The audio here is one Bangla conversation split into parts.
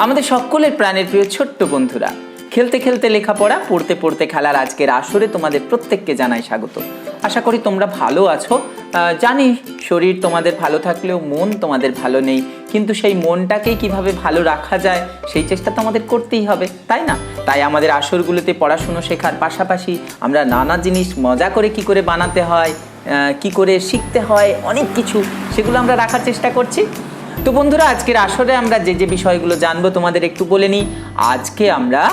আমাদের সকলের প্রাণের প্রিয় ছোট্ট বন্ধুরা, খেলতে খেলতে লেখাপড়া, পড়তে পড়তে খেলার আজকের আসরে তোমাদের প্রত্যেককে জানাই স্বাগত। আশা করি তোমরা ভালো আছো। জানি শরীর তোমাদের ভালো থাকলেও মন তোমাদের ভালো নেই, কিন্তু সেই মনটাকেই কিভাবে ভালো রাখা যায় সেই চেষ্টা তো আমাদের করতেই হবে, তাই না? তাই আমাদের আসরগুলোতে পড়াশুনো শেখার পাশাপাশি আমরা নানা জিনিস মজা করে কি করে বানাতে হয়, কি করে শিখতে হয়, অনেক কিছু সেগুলো আমরা রাখার চেষ্টা করছি। তো বন্ধুরা, আজকের আসরে আমরা যে যে বিষয়গুলো জানবো তোমাদের একটু বলে নিই। আজকে আমরা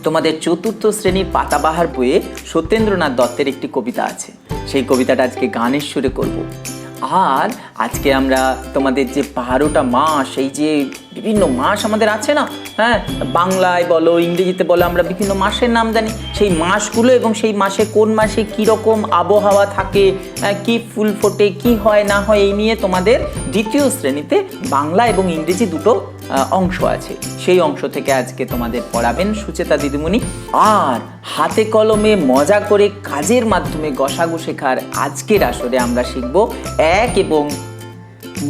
তোমাদের চতুর্থ শ্রেণীর পাতাবাহার বইয়ে সত্যেন্দ্রনাথ দত্তের একটি কবিতা আছে, সেই কবিতাটা আজকে গানের সুরে করব। আর আজকে আমরা তোমাদের যে 12টা মাস, এই যে বিভিন্ন মাস আমাদের আছে না, হ্যাঁ, বাংলায় বলো ইংরেজিতে বলো, আমরা বিভিন্ন মাসের নাম জানি। সেই মাসগুলো এবং সেই মাসে কোন মাসে কীরকম আবহাওয়া থাকে, কি ফুল ফোটে, কি হয় না হয়, এই নিয়ে তোমাদের দ্বিতীয় শ্রেণীতে বাংলা এবং ইংরেজি দুটো অংশ আছে। সেই অংশ থেকে আজকে তোমাদের পড়াবেন সুচেতা দিদিমণি। আর হাতে কলমে মজা করে কাজের মাধ্যমে গসাগু শেখার আজকের আসরে আমরা শিখব এক এবং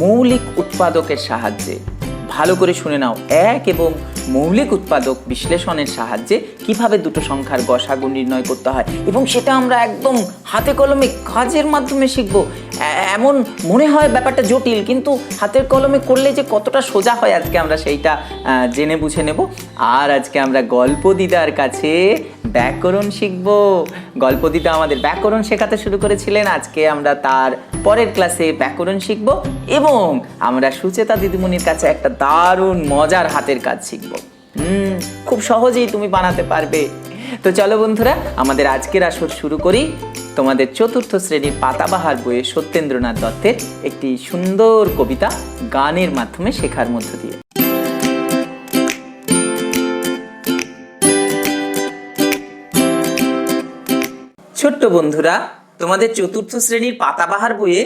মৌলিক উৎপাদকের সাহায্যে। ভালো করে শুনে নাও, এক এবং মৌলিক উৎপাদক বিশ্লেষণের সাহায্যে কিভাবে দুটো সংখ্যার গসাগু নির্ণয় করতে হয়, এবং সেটা আমরা একদম হাতে কলমে কাজের মাধ্যমে শিখব। এমন মনে হয় ব্যাপারটা জটিল, কিন্তু হাতের কলমে করলে যে কতটা সোজা হয় আজকে আমরা সেইটা জেনে বুঝে নেব। আর আজকে আমরা গল্প দিদার কাছে ব্যাকরণ শিখব। গল্প দিদা আমাদের ব্যাকরণ শেখাতে শুরু করেছিলেন, আজকে আমরা তার পরের ক্লাসে ব্যাকরণ শিখব এবং আমরা সুচেতা দিদিমণির কাছে একটা দারুণ মজার হাতের কাজ শিখব। খুব সহজেই তুমি বানাতে পারবে। তো চলো বন্ধুরা, আমাদের আজকের আসর শুরু করি তোমাদের চতুর্থ শ্রেণীর পাতাবাহার বইয়ে সত্যেন্দ্রনাথ দত্তের একটি সুন্দর কবিতা গানের মাধ্যমে শেখার মধ্য দিয়ে। ছোট্ট বন্ধুরা, তোমাদের চতুর্থ শ্রেণীর পাতাবাহার বইয়ে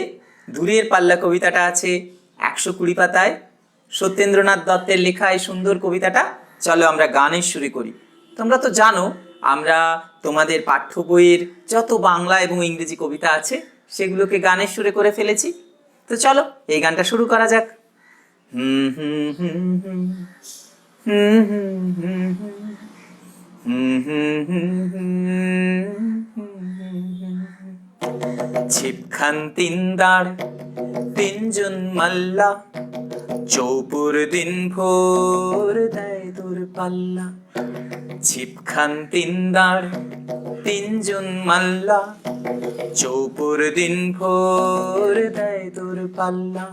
দূরের পাল্লা কবিতাটা আছে 120 পাতায়। সত্যেন্দ্রনাথ দত্তের লেখা এই সুন্দর কবিতাটা চলো আমরা গানের সুরে করি। তোমরা তো জানো আমরা তোমাদের পাঠ্য বইয়ের যত বাংলা এবং ইংরেজি কবিতা আছে সেগুলোকে গানের সুরে করে ফেলেছি। তো চলো এই গানটা শুরু করা যাক। ছিপখান তিনদার তিনজন মাল্লা, চৌপুর দিন ভোর দেয় দূর পাল্লা। ছিপখান তিনদার তিনজন মাল্লা, চৌপুর দিন ভোর দেয় দূর পাল্লা।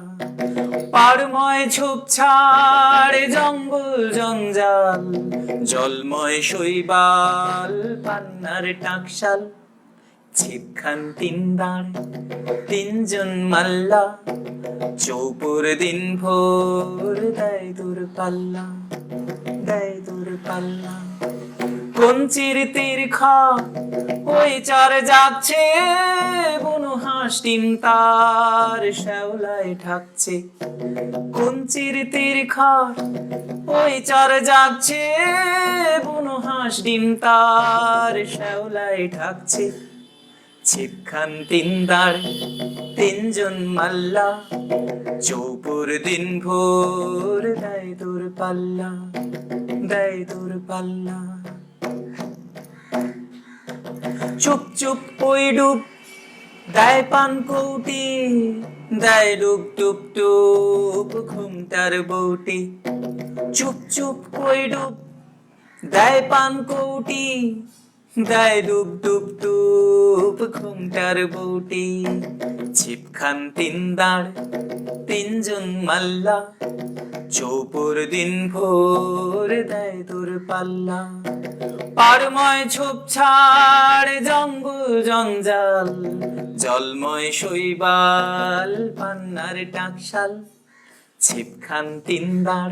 পাড়ময় ঝোপঝাড় জঙ্গল জঞ্জাল, জলময় শৈবাল পান্নার টাকশাল। ছিপখান তিনদার তিনজন মাল্লা, চৌপুর দিন ভোর দেয় দূর পাল্লা, দেয় দূর পাল্লা। কঞ্চির তীর্খা ওই চার যাচ্ছে, বুনো হাঁস ডিম তার শ্যাওলায় ঢাকছে। কঞ্চির তীর্খা ওই চার যাচ্ছে, বুনো হাঁস ডিম তার শ্যাওলায় ঢাকছে। ছিপখান তিনদার তিনজন মাল্লা, চৌপুর দিন ভোর দেয় দূর পাল্লা, দেয় দূর পাল্লা। চুপ চুপ ওই ডুব দেয় পান কৌটি, দেয় ডুব টুপ টুপ ঘুমটার বউটি। চুপ চুপ ওই ডুব দেয় পান কৌটি, দেয় ডুব ডুব টুপ ঘুমটার বউটি। ছিপখান তিনদার তিনজন মাল্লা, চৌপুর দিন ভোর দেয় দূর পাল্লা। পাড়ময় ঝোপঝাড় জঙ্গল জঞ্জাল, জলময় শৈবাল পান্নার টাকশাল। ছিপখান তিনদার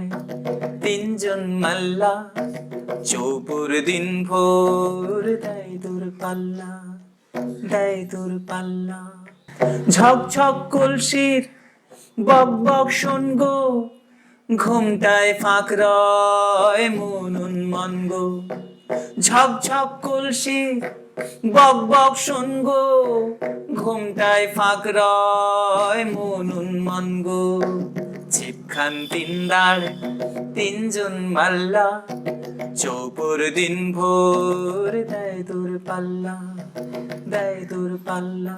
তিনজন মাল্লা, চৌপুর দিন ভোর দেয় দূর পাল্লা, দেয় দূর পাল্লা। ঝকঝক কলসির বক বক শোন গো, ঘুমটায় ফাঁক রয় মন উন্মন গো। ঝকঝক কলসি বক বক শোন গো, ঘুমটায় ফাঁক রয় মন উন্মন গো। ছিপখান খান তিন দাঁড় তিনজন মাল্লা, চৌপর দিন ভোর দেয় দূর পাল্লা, দেয় দূর পাল্লা।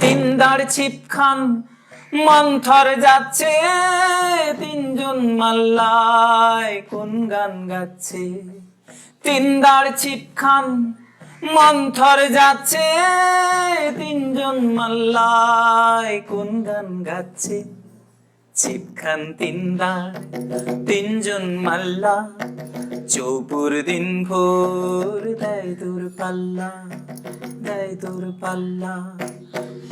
তিন দাঁড় ছিপ খান মন্থর যাচ্ছে, তিনজন মাল্লায় কোন গান গাচ্ছে। তিন দাঁড় ছিপ খান মন্থর যাচ্ছে, তিনজন মাল্লায় কোন গান গাচ্ছে। ছিপ খান তিন দাঁড় তিনজন মাল্লা, চৌপুর দিন ভোর দেয় দূর পাল্লা, দেয় দূর পাল্লা।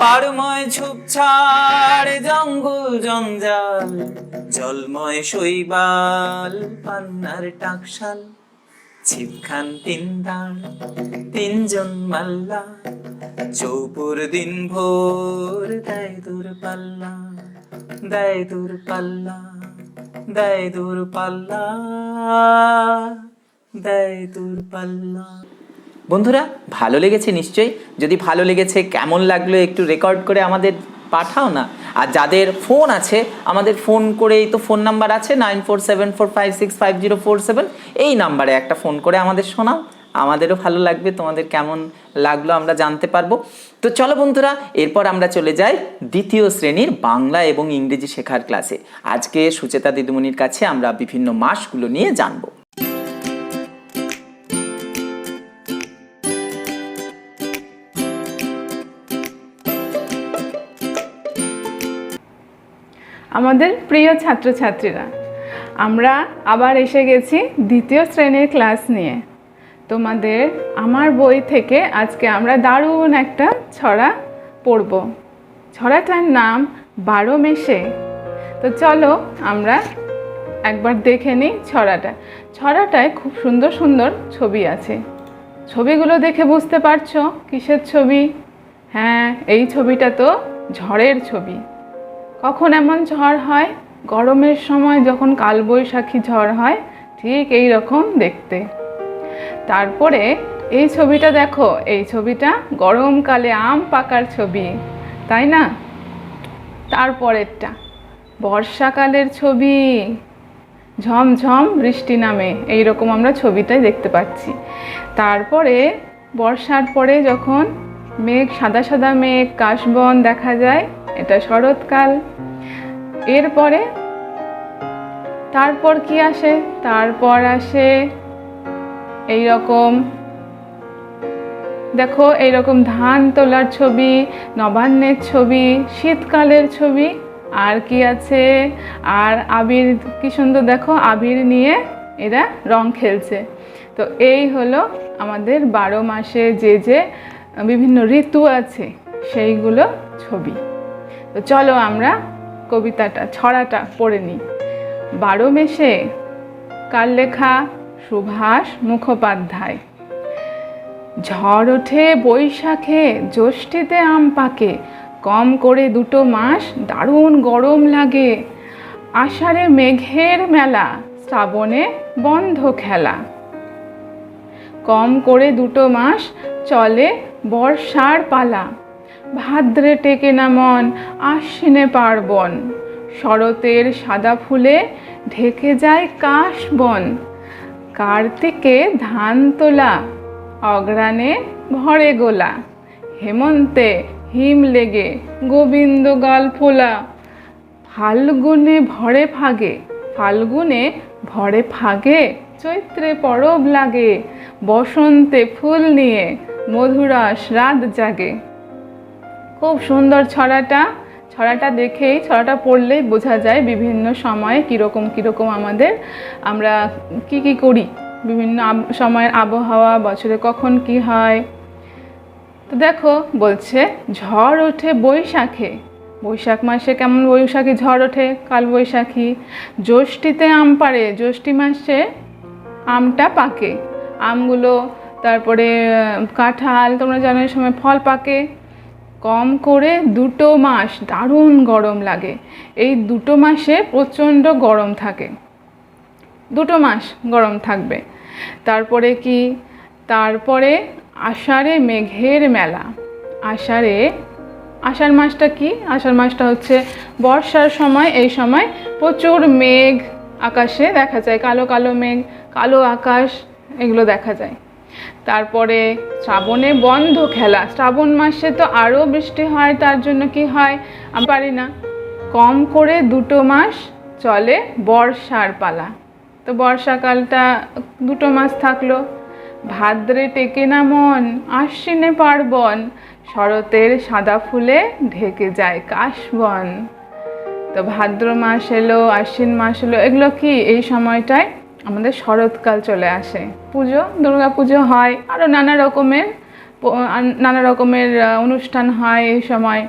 পাড়ময় ঝোপঝাড় জঙ্গল জঞ্জাল, জলময় শৈবাল পান্নার টাকশাল। ছিপ খান তিন দাঁড় তিনজন মাল্লা, চৌপুর দিন ভোর দেয় দূর পাল্লা, দেয় দূর পাল্লা, দেয় দূর পাল্লা, দেয় দূর পাল্লা। বন্ধুরা ভালো লেগেছে নিশ্চয়ই? যদি ভালো লেগেছে কেমন লাগলো একটু রেকর্ড করে আমাদের পাঠাও না। আর যাদের ফোন আছে আমাদের ফোন করেই তো, ফোন নাম্বার আছে 9474565047, এই নাম্বারে একটা ফোন করে আমাদের শোনাও, আমাদেরও ভালো লাগবে, তোমাদের কেমন লাগলো আমরা জানতে পারবো। তো চলো বন্ধুরা, এরপর আমরা চলে যাই দ্বিতীয় শ্রেণীর বাংলা এবং ইংরেজি শেখার ক্লাসে। আজকে সুচেতা দিদিমণির কাছে আমরা বিভিন্ন মাসগুলো নিয়ে জানবো। আমাদের প্রিয় ছাত্রছাত্রীরা, আমরা আবার এসে গেছি দ্বিতীয় শ্রেণীর ক্লাস নিয়ে। তোমাদের আমার বই থেকে আজকে আমরা দারুণ একটা ছড়া পড়ব। ছড়াটার নাম 12 মেশে। তো চলো আমরা একবার দেখে নিই ছড়াটা। ছড়াটায় খুব সুন্দর সুন্দর ছবি আছে। ছবিগুলো দেখে বুঝতে পারছো কিসের ছবি? হ্যাঁ, এই ছবিটা তো ঝড়ের ছবি। কখন এমন ঝড় হয়? গরমের সময় যখন কালবৈশাখী ঝড় হয়, ঠিক এই রকম দেখতে। তারপরে এই ছবিটা দেখো, এই ছবিটা গরমকালে আম পাকার ছবি, তাই না? তারপরেরটা বর্ষাকালের ছবি, ঝমঝম বৃষ্টি নামে, এইরকম আমরা ছবিটাই দেখতে পাচ্ছি। তারপরে বর্ষার পরে যখন মেঘ, সাদা সাদা মেঘ, কাশবন দেখা যায়, এটা শরৎকাল। এরপরে তারপর কি আসে? তারপর আসে এইরকম, দেখো এইরকম ধান তোলার ছবি, নবান্নের ছবি, শীতকালের ছবি। আর কি আছে? আর আবির, কি সুন্দর দেখো, আবির নিয়ে এরা রং খেলছে। তো এই হলো আমাদের 12 মাসে যে যে বিভিন্ন ঋতু আছে সেইগুলো ছবি। তো চলো আমরা কবিতাটা, ছড়াটা পড়ে নিই। 12 মেশে কার লেখা? সুভাষ মুখোপাধ্যায়। ঝড় ওঠে বৈশাখে, জ্যৈষ্ঠীতে আম পাকে, কম করে 2 মাস দারুণ গরম লাগে। আষাঢ়ে মেঘের মেলা, শ্রাবণে বন্ধ খেলা। কম করে 2 মাস চলে বর্ষার পালা। ভাদ্রে টেকে না মন, আশ্বিনে পার্বণ। শরতের সাদা ফুলে ঢেকে যায় কাশবন। কার্তিকে ধান তোলা, অগ্রাণে ভরে গোলা। হেমন্তে হিম লেগে গোবিন্দ গাল ফোলা। ফাল্গুনে ভরে ফাগে, ফাল্গুনে ভরে ফাগে, চৈত্রে পরব লাগে। বসন্তে ফুল নিয়ে মধুরস রাত জাগে। খুব সুন্দর ছড়াটা। ছড়াটা দেখেই, ছড়াটা পড়লেই বোঝা যায় বিভিন্ন সময়ে কীরকম কীরকম আমরা কি করি, বিভিন্ন সময়ের আবহাওয়া, বছরে কখন কি হয়। তো দেখো বলছে, ঝড় ওঠে বৈশাখে। বৈশাখ মাসে কেমন বৈশাখী ঝড় ওঠে? কালবৈশাখী। জ্যৈষ্ঠীতে আম পাড়ে, জ্যৈষ্ঠী মাসে আমটা পাকে, আমগুলো। তারপরে কাঁঠাল, তোমরা জানো এই সময় ফল পাকে। কম করে 2 মাস দারুণ গরম লাগে। এই 2 মাসে প্রচণ্ড গরম থাকে, 2 মাস গরম থাকবে। তারপরে কি? তারপরে আষাঢ়ে মেঘের মেলা। আষাঢ়ে আষাঢ় মাসটা কি? আষাঢ় মাসটা হচ্ছে বর্ষার সময়। এই সময় প্রচুর মেঘ আকাশে দেখা যায়, কালো কালো মেঘ, কালো আকাশ, এগুলো দেখা যায়। তারপরে শ্রাবণে বন্ধ খেলা, শ্রাবণ মাসে তো আরও বৃষ্টি হয়, তার জন্য কি হয় আমি পারি না, কম করে 2 মাস চলে বর্ষার পালা। তো বর্ষাকালটা 2 মাস থাকলো। ভাদ্রে টেকে না মন, আশ্বিনে পার্বণ, শরতের সাদা ফুলে ঢেকে যায় কাশবন। তো ভাদ্র মাস এলো, আশ্বিন মাস এলো, এগুলো কি এই সময়টায় আমাদের শরৎকাল চলে আসে, পুজো, দুর্গা পুজো হয়, আরও নানা রকমের অনুষ্ঠান হয় এই সময়।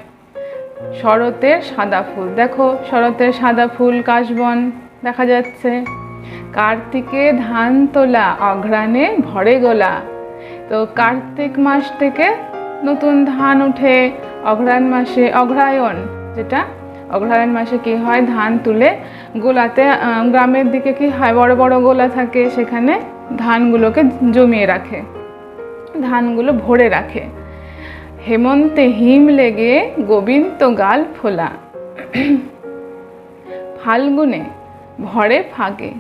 শরতের সাদা ফুল, দেখো শরতের সাদা ফুল, কাশবন দেখা যাচ্ছে। কার্তিকে ধান তোলা, অঘ্রাণে ভরে গোলা। তো কার্তিক মাস থেকে নতুন ধান উঠে, অঘ্রাণ মাসে অগ্রহায়ণ, যেটা অগ্রহায়ণ মাসে কি হয়, ধান তুলে গোলাতে, গ্রামের দিকে কি হয়, বড় বড় গোলা থাকে, সেখানে ধানগুলোকে জমিয়ে রাখে, ধানগুলো ভরে রাখে। হেমন্তে হিম লেগে গোবিন্দ গাল ফোলা। ফাল্গুনে ভরে ফাগে।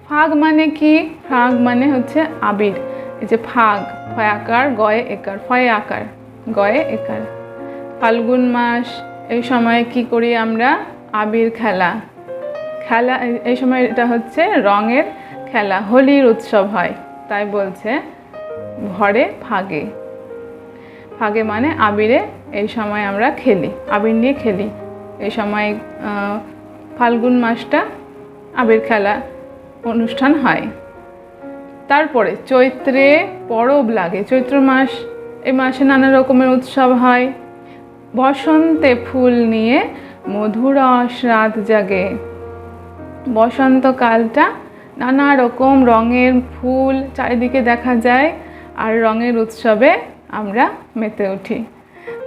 ফাগ মানে কি? ফাগ মানে হচ্ছে আবির। এই যে ফাগ, ফয় আকার গয়ে একার, ফয়ে আকার গয়ে একার। ফাল্গুন মাস, এই সময় কি করি আমরা? আবির খেলা। এই সময় এটা হচ্ছে রঙের খেলা, হোলির উৎসব হয়, তাই বলছে ভরে ফাগে। ফাগে মানে আবিরে, এই সময় আমরা খেলি, আবির নিয়ে খেলি। এই সময় ফাল্গুন মাসটা আবির খেলা অনুষ্ঠান হয়। তারপরে চৈত্রে পরব লাগে, চৈত্র মাস, এই মাসে নানা রকমের উৎসব হয়। বসন্তে ফুল নিয়ে মধুরস রাত জাগে। বসন্তকালটা নানা রকম রঙের ফুল চারিদিকে দেখা যায়, আর রঙের উৎসবে আমরা মেতে উঠি।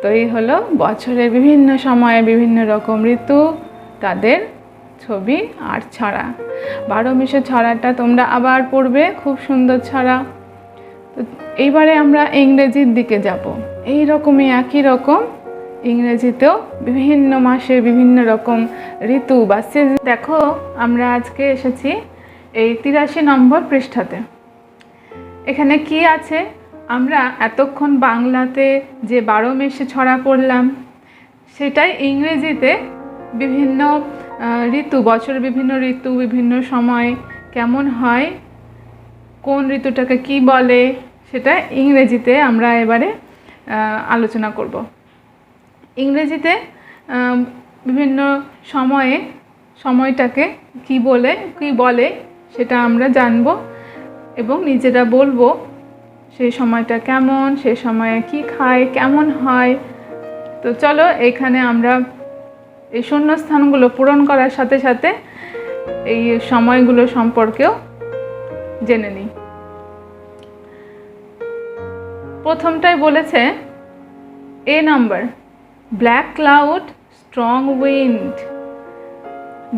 তো এই হলো বছরের বিভিন্ন সময়ে বিভিন্ন রকম ঋতু, তাদের ছবি আর ছড়া। 12 মিশে ছড়াটা তোমরা আবার পড়বে, খুব সুন্দর ছড়া। তো এইবারে আমরা ইংরেজির দিকে যাব। এই রকমই একই রকম ইংরেজিতেও বিভিন্ন মাসে বিভিন্ন রকম ঋতু বা সিজন। দেখো আমরা আজকে এসেছি এই 83 নম্বর পৃষ্ঠাতে। এখানে কি আছে? আমরা এতক্ষণ বাংলাতে যে 12 মিশে ছড়া পড়লাম, সেটাই ইংরেজিতে বিভিন্ন ঋতু, বছরের বিভিন্ন ঋতু, বিভিন্ন সময় কেমন হয়, কোন ঋতুটাকে কি বলে, সেটা ইংরেজিতে আমরা এবারে আলোচনা করব। ইংরেজিতে বিভিন্ন সময়টাকে কি বলে সেটা আমরা জানব এবং নিজেরা বলবো সেই সময়টা কেমন, সেই সময়ে কি খায়, কেমন হয়। তো চলো এখানে আমরা এই শূন্যস্থানগুলো পূরণ করার সাথে সাথে এই সময়গুলো সম্পর্কেও জেনে নিই। প্রথমটাই বলেছে এ number, black cloud, strong wind.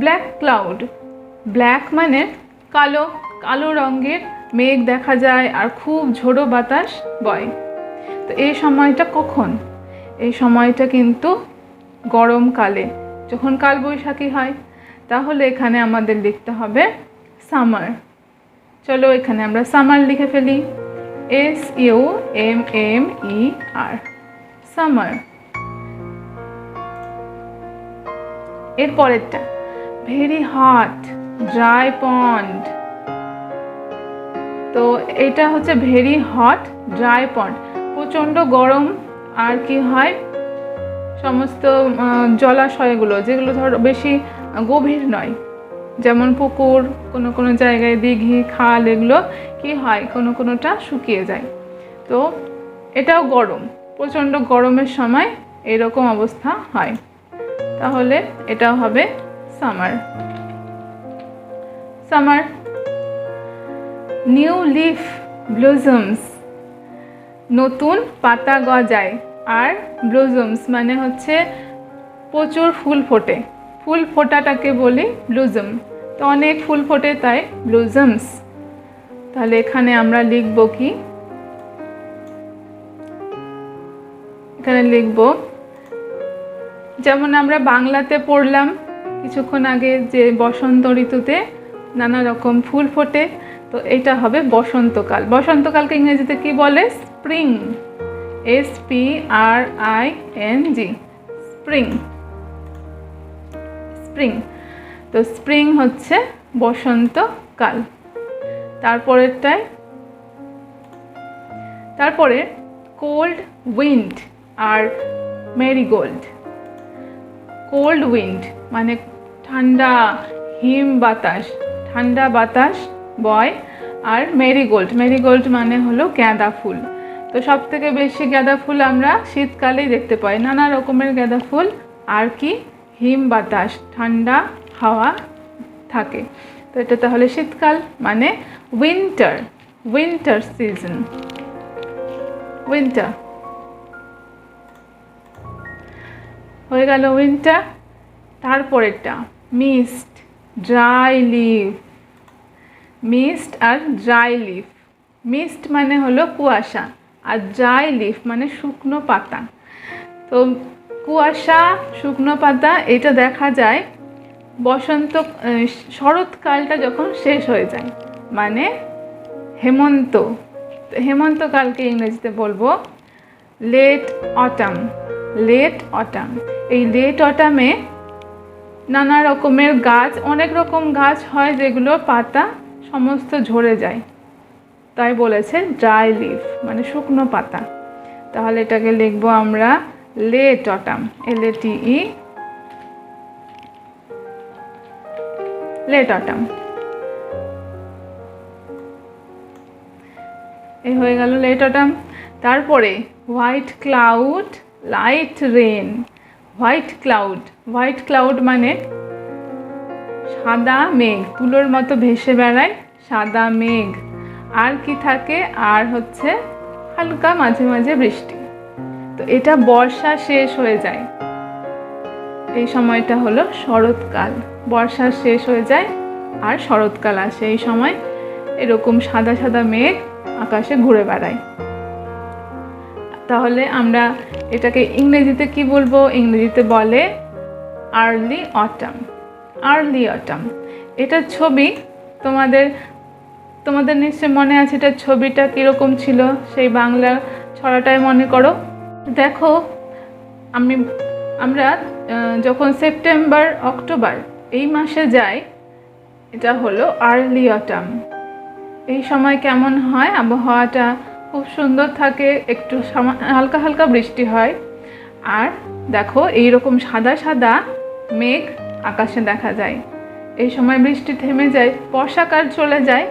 Black cloud, black মানে কালো, কালো রঙের মেঘ দেখা যায় আর খুব ঝোড়ো বাতাস বয়। তো এই সময়টা কখন? এই সময়টা কিন্তু গরমকালে, যখন কালবৈশাখী হয়। তাহলে এখানে আমাদের লিখতে হবে সামার। চলো এখানে আমরা সামার লিখে ফেলি, SUMMER, সামার। এর পরেরটা ভেরি হট, ড্রাই পন্ড। তো এটা হচ্ছে ভেরি হট ড্রাই পন্ড, প্রচণ্ড গরম। আর কি হয়, সমস্ত জলাশয়গুলো যেগুলো ধরো বেশি গভীর নয়, যেমন পুকুর, কোনো জায়গায় দিঘি, খাল, এগুলো কি হয়, কোনোটা শুকিয়ে যায়। তো এটাও গরম, প্রচণ্ড গরমের সময় এরকম অবস্থা হয়। তাহলে এটাও হবে সামার। সামার। নিউ লিফ ব্লুজমস, নতুন পাতা গজায়। আর ব্লুজমস মানে হচ্ছে প্রচুর ফুল ফোটে, ফুল ফোটাটাকে বলি ব্লুজম। তো অনেক ফুল ফোটে, তাই ব্লুজমস। তাহলে এখানে আমরা লিখব কি? এখানে লিখব যেমন আমরা বাংলাতে পড়লাম কিছুক্ষণ আগে যে বসন্ত ঋতুতে নানা রকম ফুল ফোটে, তো এটা হবে বসন্তকাল। বসন্তকালকে ইংরেজিতে কি বলে? Spring, SPRING, spring. স্প্রিং, তো স্প্রিং হচ্ছে বসন্তকাল। তারপরে কোল্ড উইন্ড আর মেরিগোল্ড। কোল্ড উইন্ড মানে ঠান্ডা হিম বাতাস, ঠান্ডা বাতাস বয়। আর মেরিগোল্ড মানে হলো গাঁদা ফুল। তো সব থেকে বেশি গাঁদা ফুল আমরা শীতকালেই দেখতে পাই, নানা রকমের গাঁদা ফুল। আর কি? হিম বাতাস, ঠান্ডা হাওয়া থাকে। তো এটা তাহলে শীতকাল, মানে উইন্টার সিজন, উইন্টার হয়ে গেল উইন্টার। তারপরেরটা মিস্ট, ড্রাই লিফ। মিস্ট আর ড্রাই লিফ। মিস্ট মানে হলো কুয়াশা, আর ড্রাই লিফ মানে শুকনো পাতা। তো কুয়াশা, শুকনো পাতা এটা দেখা যায় শরৎকালটা যখন শেষ হয়ে যায়, মানে হেমন্তকালকে ইংরেজিতে বলবো লেট অটাম। এই লেট অটামে নানা রকমের গাছ, অনেক রকম গাছ হয় যেগুলো পাতা সমস্ত ঝরে যায়, তাই বলেছে ড্রাই লিফ মানে শুকনো পাতা। তাহলে এটাকে লিখবো আমরা late autumn, LATE, late autumn. এই হয়ে গেল লেট অটাম। তারপরে white cloud, light rain. White cloud মানে সাদা মেঘ, তুলোর মতো ভেসে বেড়ায় সাদা মেঘ। আর কি থাকে? আর হচ্ছে হালকা মাঝে মাঝে বৃষ্টি। তো এটা বর্ষা শেষ হয়ে যায়, এই সময়টা হলো শরৎকাল। বর্ষা শেষ হয়ে যায় আর শরৎকাল আসে, এই সময় এরকম সাদা সাদা মেঘ আকাশে ঘুরে বেড়ায়। তাহলে আমরা এটাকে ইংরেজিতে কি বলবো? ইংরেজিতে বলে আর্লি অটাম। এটার ছবি তোমাদের নিশ্চয় মনে আছে, এটার ছবিটা কীরকম ছিল, সেই বাংলা ছড়াটাই মনে করো। দেখো, আমরা যখন সেপ্টেম্বর অক্টোবর এই মাসে যাই, এটা হলো আর্লি অটাম। এই সময় কেমন হয়? আবহাওয়াটা খুব সুন্দর থাকে, একটু হালকা হালকা বৃষ্টি হয়। আর দেখো এইরকম সাদা সাদা মেঘ আকাশে দেখা যায়। এই সময় বৃষ্টি থেমে যায়, বর্ষাকাল চলে যায়,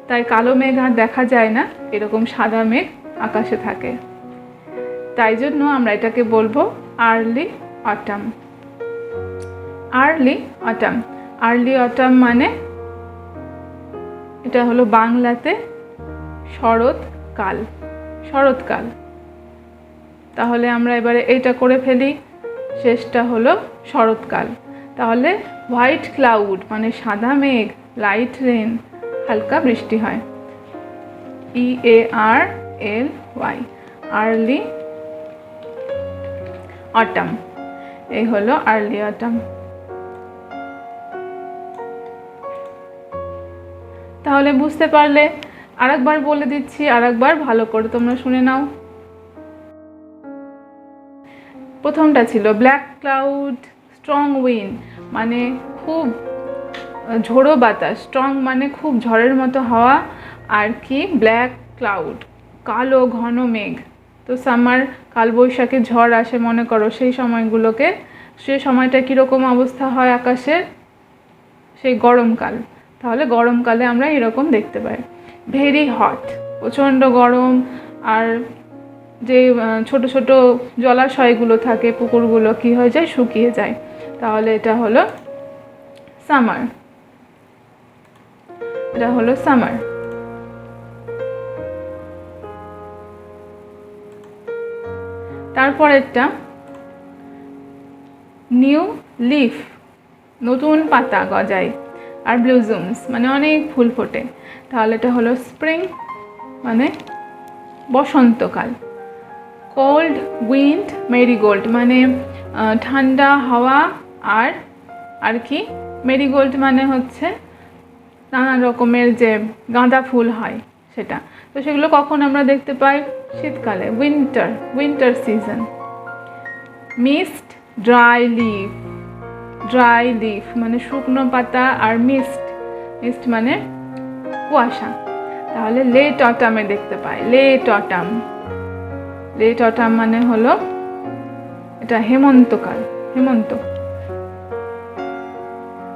তাই কালো মেঘ আর দেখা যায় না, এরকম সাদা মেঘ আকাশে থাকে। তাই জন্য আমরা এটাকে বলবো আর্লি অটাম। আর্লি অটাম মানে এটা হলো বাংলাতে শরৎকাল। তাহলে আমরা এবারে এইটা করে ফেলি, শেষটা হলো শরৎকাল। তাহলে হোয়াইট ক্লাউড মানে সাদা মেঘ, লাইট রেন হালকা বৃষ্টি হয়, EARLY, আর্লি অটাম। এই হলো আর্লি অটাম। তাহলে বুঝতে পারলে? আরেকবার বলে দিচ্ছি, আরেকবার ভালো করে তোমরা শুনে নাও। প্রথমটা ছিল ব্ল্যাক ক্লাউড, স্ট্রং উইন্ড মানে খুব ঝোড়ো বাতাস, স্ট্রং মানে খুব ঝড়ের মতো হাওয়া। আর কি? ব্ল্যাক ক্লাউড কালো ঘন মেঘ। তো সামার কালবৈশাখী ঝড় আসে মনে করো, সেই সময়টা কীরকম অবস্থা হয় আকাশের? সেই গরমকাল। তাহলে গরমকালে আমরা এরকম দেখতে পাই। ভেরি হট প্রচণ্ড গরম, আর যে ছোট ছোট জলাশয়গুলো থাকে, পুকুরগুলো কি হয়ে যায়? শুকিয়ে যায়। তাহলে এটা হলো সামার। তারপরেরটা নিউ লিফ, নতুন পাতা গজায়। আর ব্লুজুমস মানে অনেক ফুল ফোটে। তাহলে এটা হলো স্প্রিং মানে বসন্তকাল। কোল্ড উইন্ড মেরিগোল্ড মানে ঠান্ডা হাওয়া আর আর কি মেরিগোল্ড মানে হচ্ছে নানা রকমের যে গাঁদা ফুল হয় সেটা। তো সেগুলো কখন আমরা দেখতে পাই? শীতকালে, winter season. Mist, dry leaf মানে শুকনো পাতা, আর মিস্ট মানে কুয়াশা। তাহলে লেট অটামে দেখতে পাই। লেট অটাম মানে হলো এটা হেমন্তকাল, হেমন্ত।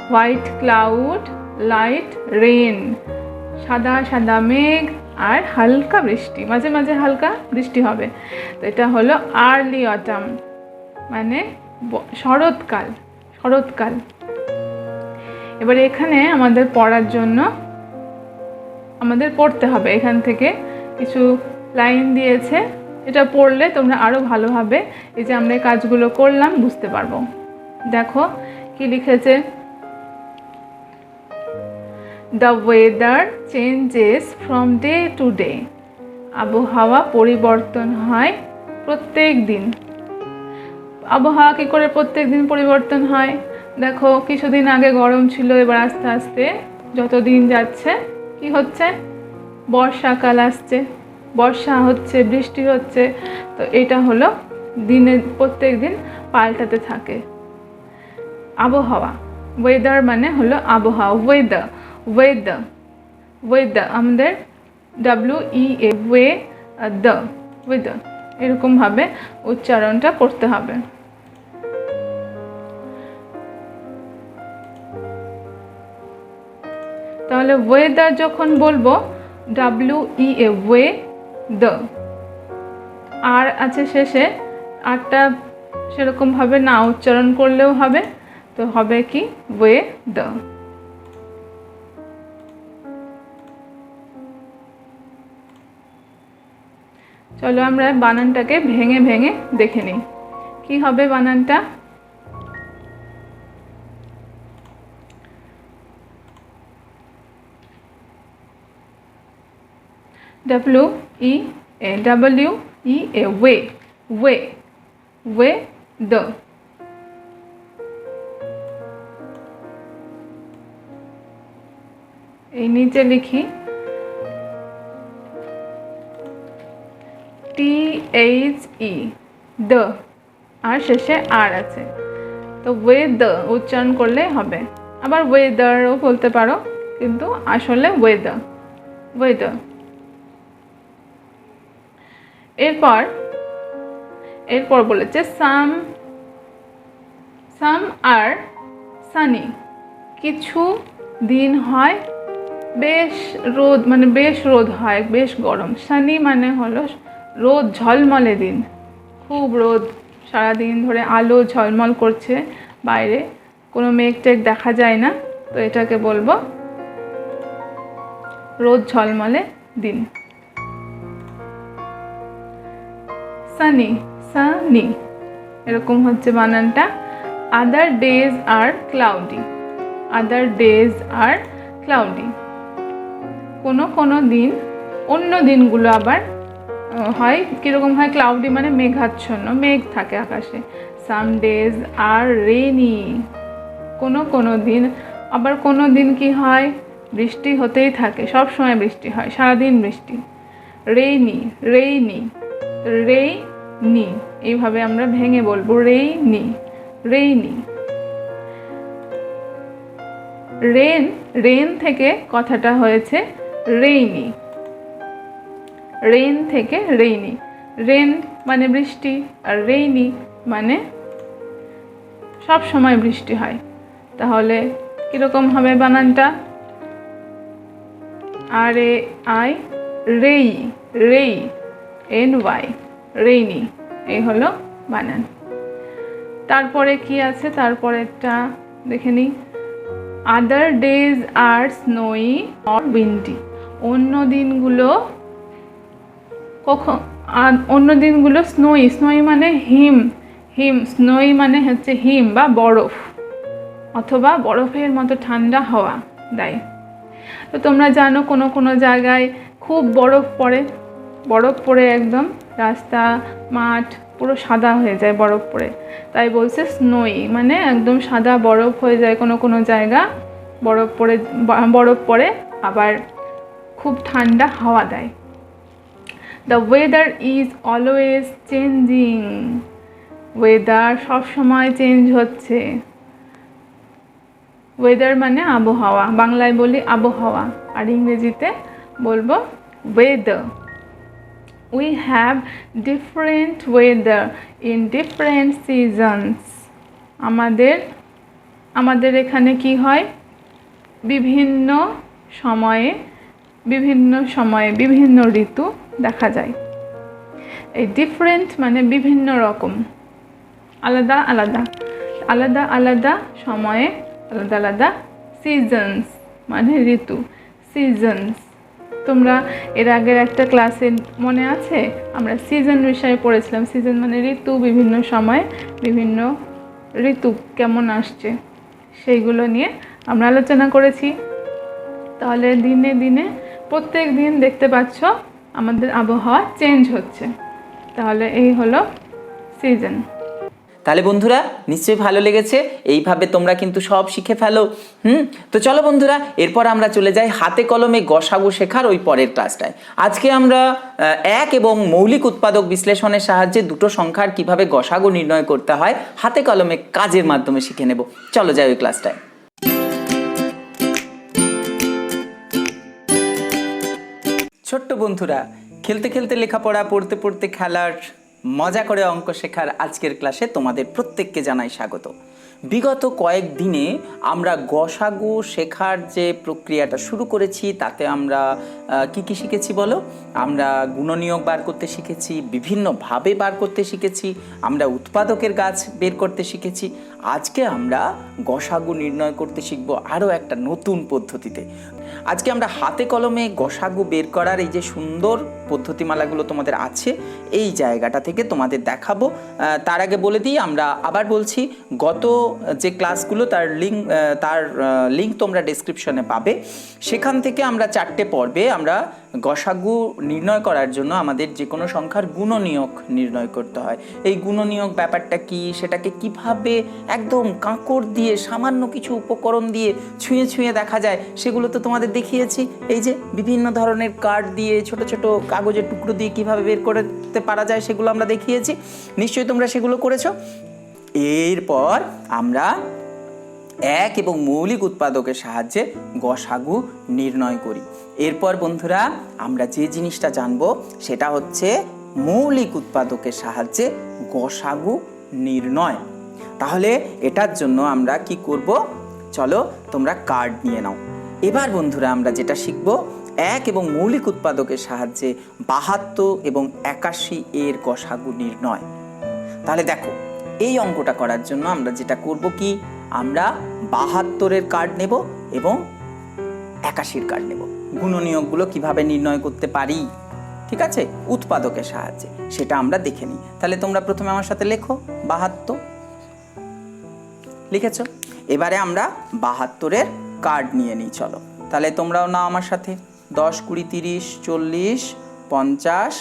হোয়াইট ক্লাউড, লাইট রেন, সাদা সাদা মেঘ আর হালকা বৃষ্টি, মাঝে মাঝে হালকা বৃষ্টি হবে। তো এটা হলো আর্লি অটাম মানে শরৎকাল। এবার এখানে আমাদের পড়ার জন্য আমাদের পড়তে হবে, এখান থেকে কিছু লাইন দিয়েছে, এটা পড়লে তোমরা আরও ভালোভাবে এই যে আমরা এই কাজগুলো করলাম বুঝতে পারবো। দেখো কি লিখেছে, the weather changes from day to day. আবহাওয়া পরিবর্তন হয় প্রত্যেক দিন। আবহাওয়া কী করে প্রত্যেক দিন পরিবর্তন হয়? দেখো কিছুদিন আগে গরম ছিল, এবার আস্তে আস্তে যত দিন যাচ্ছে কি হচ্ছে, বর্ষাকাল আসছে, বর্ষা হচ্ছে, বৃষ্টি হচ্ছে। তো এটা হলো দিনে প্রত্যেক দিন পাল্টাতে থাকে আবহাওয়া। ওয়েদার মানে হলো আবহাওয়া। ওয়েদার আমাদের WEA, ওয়েদার এরকমভাবে উচ্চারণটা করতে হবে। তাহলে ওয়েদার যখন বলবো WEA, ওয়েদার, আর আছে শেষে, আরটা সেরকমভাবে না উচ্চারণ করলেও হবে, তো হবে কি ওয়েদার। চলো আমরা বানানটাকে ভেঙে ভেঙে দেখে নিই কি হবে বানানটা। WEA, ওয়ে দ। এই নিচে লিখি THE, দ, আর শেষে আর আছে, তো ওয়েদার উচ্চারণ করলে হবে। আবার ওয়েদারও বলতে পারো, কিন্তু আসলে ওয়েদার। এরপর বলেছে সাম আর সানি। কিছু দিন হয় বেশ রোদ, মানে বেশ রোদ হয়, বেশ গরম। সানি মানে হলো রোদ ঝলমলে দিন, খুব রোদ, সারাদিন ধরে আলো ঝলমল করছে, বাইরে কোনো মেঘ টেঘ দেখা যায় না, তো এটাকে বলবো রোদ ঝলমলে দিন। সানি এরকম হচ্ছে বানানটা। আদার ডেজ আর ক্লাউডি। কোনো দিন, অন্য দিনগুলো আবার হয় কীরকম হয়, ক্লাউডি মানে মেঘাচ্ছন্ন, মেঘ থাকে আকাশে। সাম ডেজ আর রেনি, কোনো দিন। আবার কোনো দিন কি হয়, বৃষ্টি হতেই থাকে, সব সময় বৃষ্টি হয়, সারাদিন বৃষ্টি। রেইনি, এইভাবে আমরা ভেঙে বলবো রেইনি। রেন থেকে কথাটা হয়েছে রেইনি, রেন মানে বৃষ্টি, আর রেইনি মানে সব সময় বৃষ্টি হয়। তাহলে কিরকম হবে বানানটা? RAI, NY, রেইনি, এই হলো বানান। তারপরে কি আছে, তারপরেরটা দেখে নিই। আদার ডেজ আর স্নোই অর উইন্ডি। অন্য দিনগুলো স্নোই মানে হিম, স্নোই মানে হচ্ছে হিম বা বরফ, অথবা বরফের মতো ঠান্ডা হাওয়া দেয়। তো তোমরা জানো কোনো জায়গায় খুব বরফ পড়ে একদম রাস্তা, মাঠ, পুরো সাদা হয়ে যায় বরফ পড়ে, তাই বলছে স্নোই, মানে একদম সাদা বরফ হয়ে যায় কোনো কোনো জায়গা, বরফ পড়ে আবার খুব ঠান্ডা হাওয়া দেয়। The weather is always changing, weather সবসময় চেঞ্জ হচ্ছে। ওয়েদার মানে আবহাওয়া, বাংলায় বলি আবহাওয়া, আর ইংরেজিতে বলবো weather. We have different weather in different seasons. আমাদের এখানে কি হয়, বিভিন্ন সময়ে বিভিন্ন ঋতু দেখা যায়। এই ডিফারেন্ট মানে বিভিন্ন রকম, আলাদা আলাদা সময়ে আলাদা আলাদা সিজনস মানে ঋতু, সিজনস। তোমরা এর আগের একটা ক্লাসে মনে আছে আমরা সিজন বিষয়ে পড়েছিলাম। সিজন মানে ঋতু, বিভিন্ন সময়ে বিভিন্ন ঋতু কেমন আসছে সেইগুলো নিয়ে আমরা আলোচনা করেছি। তাহলে দিনে দিনে প্রত্যেক দিন দেখতে পাচ্ছ আমাদের আবহাওয়া চেঞ্জ হচ্ছে। তাহলে এই হলো সিজন। তাহলে বন্ধুরা নিশ্চয়ই ভালো লেগেছে, এইভাবে তোমরা কিন্তু সব শিখে ফেলো। তো চলো বন্ধুরা, এরপর আমরা চলে যাই হাতে কলমে গসাগু শেখার ওই পরের ক্লাসটায়। আজকে আমরা এক এবং মৌলিক উৎপাদক বিশ্লেষণের সাহায্যে দুটো সংখ্যার কিভাবে গসাগু নির্ণয় করতে হয় হাতে কলমে কাজের মাধ্যমে শিখে নেব। চলো যাই ওই ক্লাসটায়। ছোট্ট বন্ধুরা, খেলতে খেলতে লেখাপড়া, পড়তে পড়তে খেলার, মজা করে অঙ্ক শেখার আজকের ক্লাসে তোমাদের প্রত্যেককে জানাই স্বাগত। বিগত কয়েক দিনে আমরা গসাগু শেখার যে প্রক্রিয়াটা শুরু করেছি তাতে আমরা কি শিখেছি বলো? আমরা গুণনীয়ক বার করতে শিখেছি, বিভিন্নভাবে বার করতে শিখেছি, আমরা উৎপাদকের গাছ বের করতে শিখেছি। আজকে আমরা গসাগু নির্ণয় করতে শিখবো আরও একটা নতুন পদ্ধতিতে। আজকে আমরা হাতে কলমে গসাগু বের করার এই যে সুন্দর পদ্ধতিমালাগুলো তোমাদের আছে এই জায়গাটা থেকে তোমাদের দেখাবো। তার আগে বলে দিই, আমরা আবার বলছি, গত যে ক্লাসগুলো তার লিঙ্ক তোমরা ডেসক্রিপশনে পাবে। সেখান থেকে আমরা 4টে পর্বে আমরা গসাগু নির্ণয় করার জন্য আমাদের যে কোনো সংখ্যার গুণনীয়ক নির্ণয় করতে হয়। এই গুণনীয়ক ব্যাপারটা কি, সেটাকে কিভাবে একদম কাঁকড় দিয়ে সামান্য কিছু উপকরণ দিয়ে ছুঁয়ে ছুঁয়ে দেখা যায় সেগুলো তো তোমাদের দেখিয়েছি। এই যে বিভিন্ন ধরনের কার্ড দিয়ে, ছোট ছোট কাগজের টুকরো দিয়ে কিভাবে বের করতে পারা যায় সেগুলো আমরা দেখিয়েছি। নিশ্চয়ই তোমরা সেগুলো করেছো। এরপর আমরা এক এবং মৌলিক উৎপাদকের সাহায্যে গসাগু নির্ণয় করি। এরপর বন্ধুরা আমরা যে জিনিসটা জানবো সেটা হচ্ছে মৌলিক উৎপাদকের সাহায্যে গসাগু নির্ণয়। তাহলে এটার জন্য আমরা কি করব? চলো তোমরা কার্ড নিয়ে নাও। এবার বন্ধুরা আমরা যেটা শিখবো, এক এবং মৌলিক উৎপাদকের সাহায্যে 72 এবং 81 এর গসাগু নির্ণয়। তাহলে দেখো, এই অঙ্কটা করার জন্য আমরা যেটা করব কি, আমরা 72-এর কার্ড নেব এবং 81-র কার্ড নেব। গুণনীয়কগুলো কিভাবে নির্ণয় করতে পারি, ঠিক আছে, উৎপাদকের সাহায্যে, সেটা আমরা দেখে নিই। তাহলে তোমরা প্রথমে আমার সাথে লেখো 72। লিখেছো? এবারে আমরা 72-এর কার্ড নিয়ে নিই। চলো তাহলে তোমরাও নাও আমার সাথে। 10, 20, 30, 40, 50,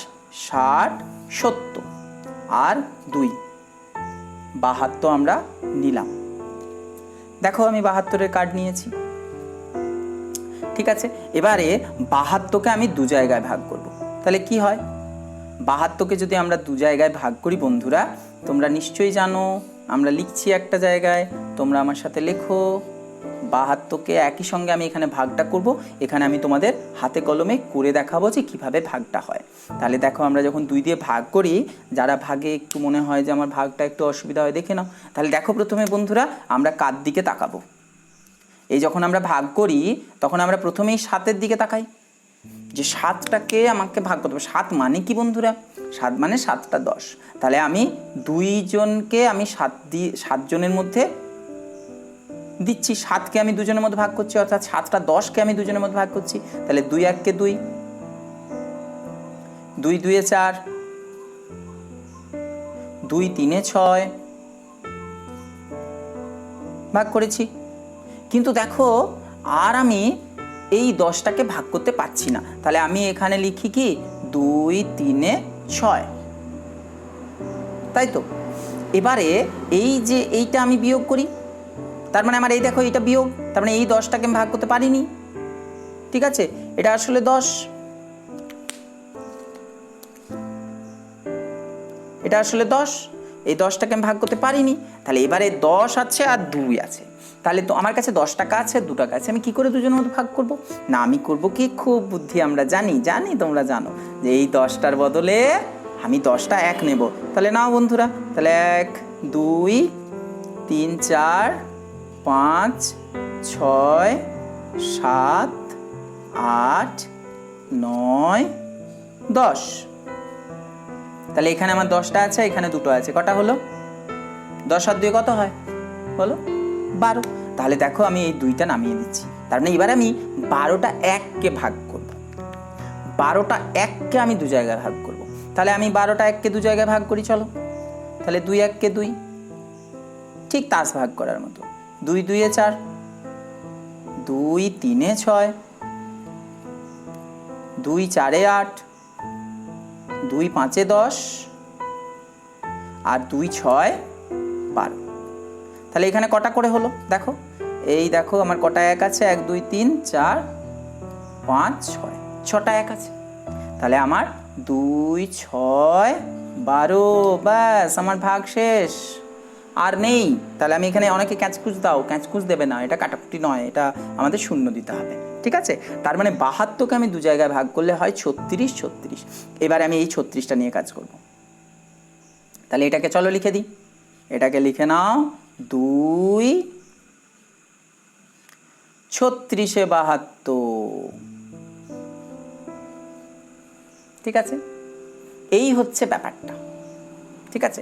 60, 70 আর 2, 72 আমরা নিলাম। দেখো আমি 72-এর কার্ড নিয়েছি, ঠিক আছে। এবারে 72-কে আমি 2 জায়গায় ভাগ করব। তাহলে কি হয়? 72-কে যদি আমরা 2 জায়গায় ভাগ করি বন্ধুরা, তোমরা নিশ্চয়ই জানো, আমরা লিখছি একটা জায়গায়, তোমরা আমার সাথে লেখো। 72-কে একই সঙ্গে আমি এখানে ভাগটা করব। এখানে আমি তোমাদের হাতে কলমে করে দেখাবো যে কিভাবে ভাগটা হয়। তাহলে দেখো, আমরা যখন 2 দিয়ে ভাগ করি, যারা ভাগে একটু মনে হয় যে আমার ভাগটা একটু অসুবিধা হয়, দেখে নাও। তাহলে দেখো প্রথমে বন্ধুরা আমরা কার দিকে তাকাবো? এই যখন আমরা ভাগ করি তখন আমরা প্রথমেই 7-এর দিকে তাকাই, যে 7টাকে আমাকে ভাগ করতে হবে। 7 মানে কি বন্ধুরা? 7 মানে 7টা 10। তাহলে আমি 2 জনকে আমি 7 জনের মধ্যে দিচ্ছি। 7কে আমি 2 জনের মধ্যে ভাগ করছি, অর্থাৎ 7টা 10কে আমি 2 জনের মধ্যে ভাগ করছি। তাহলে 2 1-কে 2, 2 2-এ 4, 2 3-এ 6 ভাগ করেছি। কিন্তু দেখো আর আমি এই 10টাকে ভাগ করতে পারছি না। তাহলে আমি এখানে লিখি কি 2 3-এ 6। তাই তো? এবারে এই যে এইটা আমি বিয়োগ করি, তার মানে আমার এই দেখো এইটা বিয়োগ, তার মানে এই 10টাকে আমি ভাগ করতে পারিনি। ঠিক আছে, এটা আসলে 10, এটা আসলে 10, এই 10টাকে আমি ভাগ করতে পারিনি। তাহলে এবারে 10 আছে আর 2 আছে, তাহলে তো আমার কাছে 10 টাকা আছে, 2 টাকা আছে, আমি কি করে দুজনের মধ্যে ভাগ করব? না, আমি করব কি, খুব বুদ্ধি, আমরা জানি তোমরা জানো যে এই 10টার বদলে আমি 10টা 1 নেব। তাহলে নাও বন্ধুরা, তাহলে 1 2 3 4 5 6 7 8 9 10। তাহলে এখানে আমার 10টা আছে, এখানে 2টো আছে, কটা হলো? 10 আর 2 কত হয়? হলো 12। তাহলে দেখো আমি এই 2টা নামিয়ে দিচ্ছি, তার মানে এবার আমি 12টা 1কে ভাগ করব। 12টা 1কে আমি 2 জায়গায় ভাগ করব। তাহলে আমি 12টা 1কে 2 জায়গায় ভাগ করি, চলো। তাহলে 2 1কে 2, ঠিক তাস ভাগ করার মতো। 2 2 এ 4, 2 3 এ 6, 2 4 এ 8, 2 5 এ 10, আর 2 6 12। তাহলে এখানে কটা করে হলো দেখো, এই দেখো আমার কটা 1 আছে, 1 2 3 4 5 6, 6টা 1 আছে। তাহলে আমার 2 6 12, ব্যাস আমার ভাগ শেষ, আর নেই। তাহলে আমি এখানে অনেকে ক্যাঁচকুচ দাও, ক্যাঁচকুচ দেবে না, এটা কাটাকুটি নয়, এটা আমাদের শূন্য দিতে হবে। ঠিক আছে, তার মানে 72কে আমি 2 জায়গায় ভাগ করলে হয় 36 36। এবারে আমি এই 36টা নিয়ে কাজ করব। তাহলে এটাকে চলো লিখে দিই, এটাকে লিখে নাও, 2 36 এ 72। ঠিক আছে, এই হচ্ছে ব্যাপারটা। ঠিক আছে,